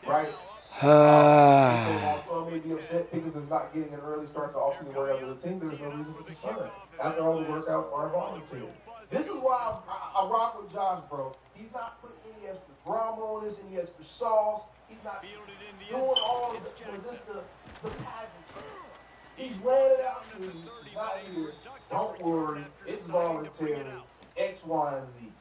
Right? While some may be upset Pickens is not getting an early start to the offseason wherever the team, there's no reason for concern. After all, the workouts are voluntary. This is why I rock with Josh, bro. He's not putting any extra drama on this, any extra sauce. He's not doing all of the pageant. He's laying it out to you. He's not here. Don't worry. It's voluntary. X, Y, and Z.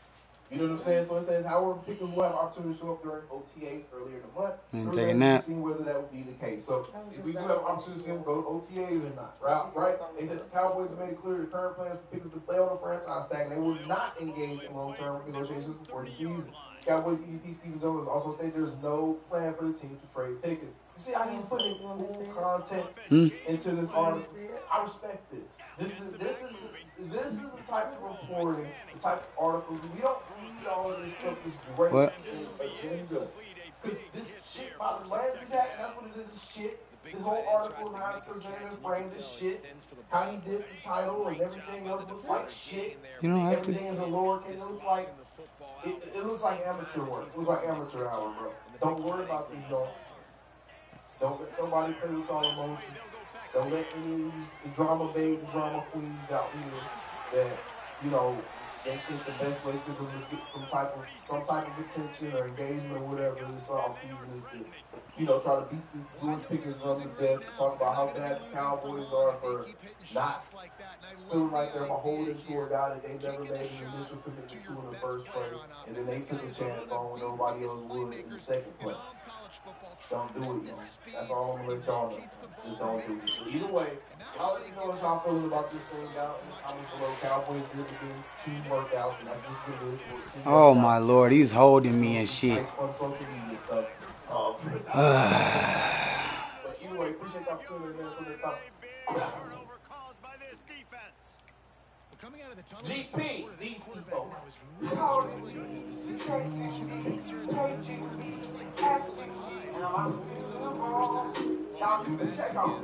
You know what I'm saying? So it says, however, Pickens will have opportunity to show up during OTAs earlier in the month. Take a nap. See whether that would be the case. So if we do have opportunity to see him go to OTAs or not, right? They said the Cowboys have made it clear the current plans for Pickens to play on the franchise tag, and they will not engage in long-term negotiations before the season. Cowboys EVP Stephen Jones also stated there's no plan for the team to trade Pickens. You see how he's putting full context into this article? I respect this. This is the type of reporting, the type of articles. We don't need all of this stuff, this Drake agenda. Because this shit about the Landry's Act, and that's what it is, shit. This whole article and how it's presented and framed is shit. How he did the title and everything else looks like shit. You don't have to. Everything is a lowercase. It looks like it looks like amateur work. It looks like amateur hour, bro. Don't worry about these, y'all. Don't let nobody play with y'all emotions. Don't let any drama babe, drama queens out here that, you know, they think the best way for them to get some type of attention or engagement or whatever this offseason is to, you know, try to beat this George Pickens drum to death, to talk about how bad the Cowboys are for not feeling like they're beholden to a guy that they never made an initial commitment to in the first place, and then they took a chance on when nobody else would in the second place. Don't do it, y'all. That's all I'm gonna let y'all know. Just don't do it. But either way, I'll let you know what y'all feeling about this thing down in the comments below. Cowboys did the team workouts, and that's what it is. Oh my Lord, he's holding me and shit. Nice fun social media stuff. But either way, appreciate the opportunity, man. Until next time. Coming out of the tunnel, GP, DC folks. Y'all need to check out.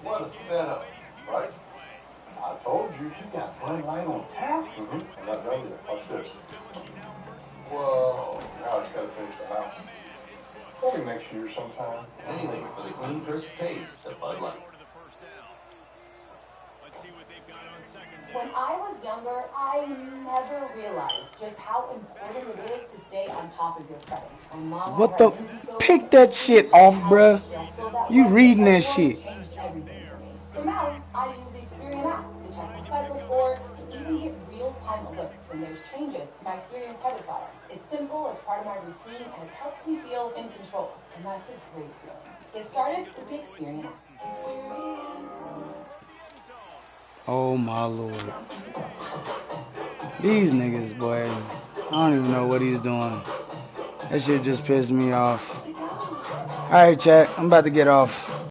What a setup, right? I told you, you got Bud Light on tap. I'm not done yet. Watch this. Whoa, now I just gotta finish the house. Maybe next year sometime. Anything for the clean, crisp taste of Bud Light. When I was younger, I never realized just how important it is to stay on top of your credit. My mom What the? Pick that shit off, bruh. You reading that shit. Changed everything for me. So now I use the Experian app to check my FICO score and even get real-time alerts when there's changes to my Experian credit file. It's simple, it's part of my routine, and it helps me feel in control. And that's a great feeling. Get started with the Experian app. Experian. Oh my Lord. These niggas, boy. I don't even know what he's doing. That shit just pissed me off. Alright, chat. I'm about to get off.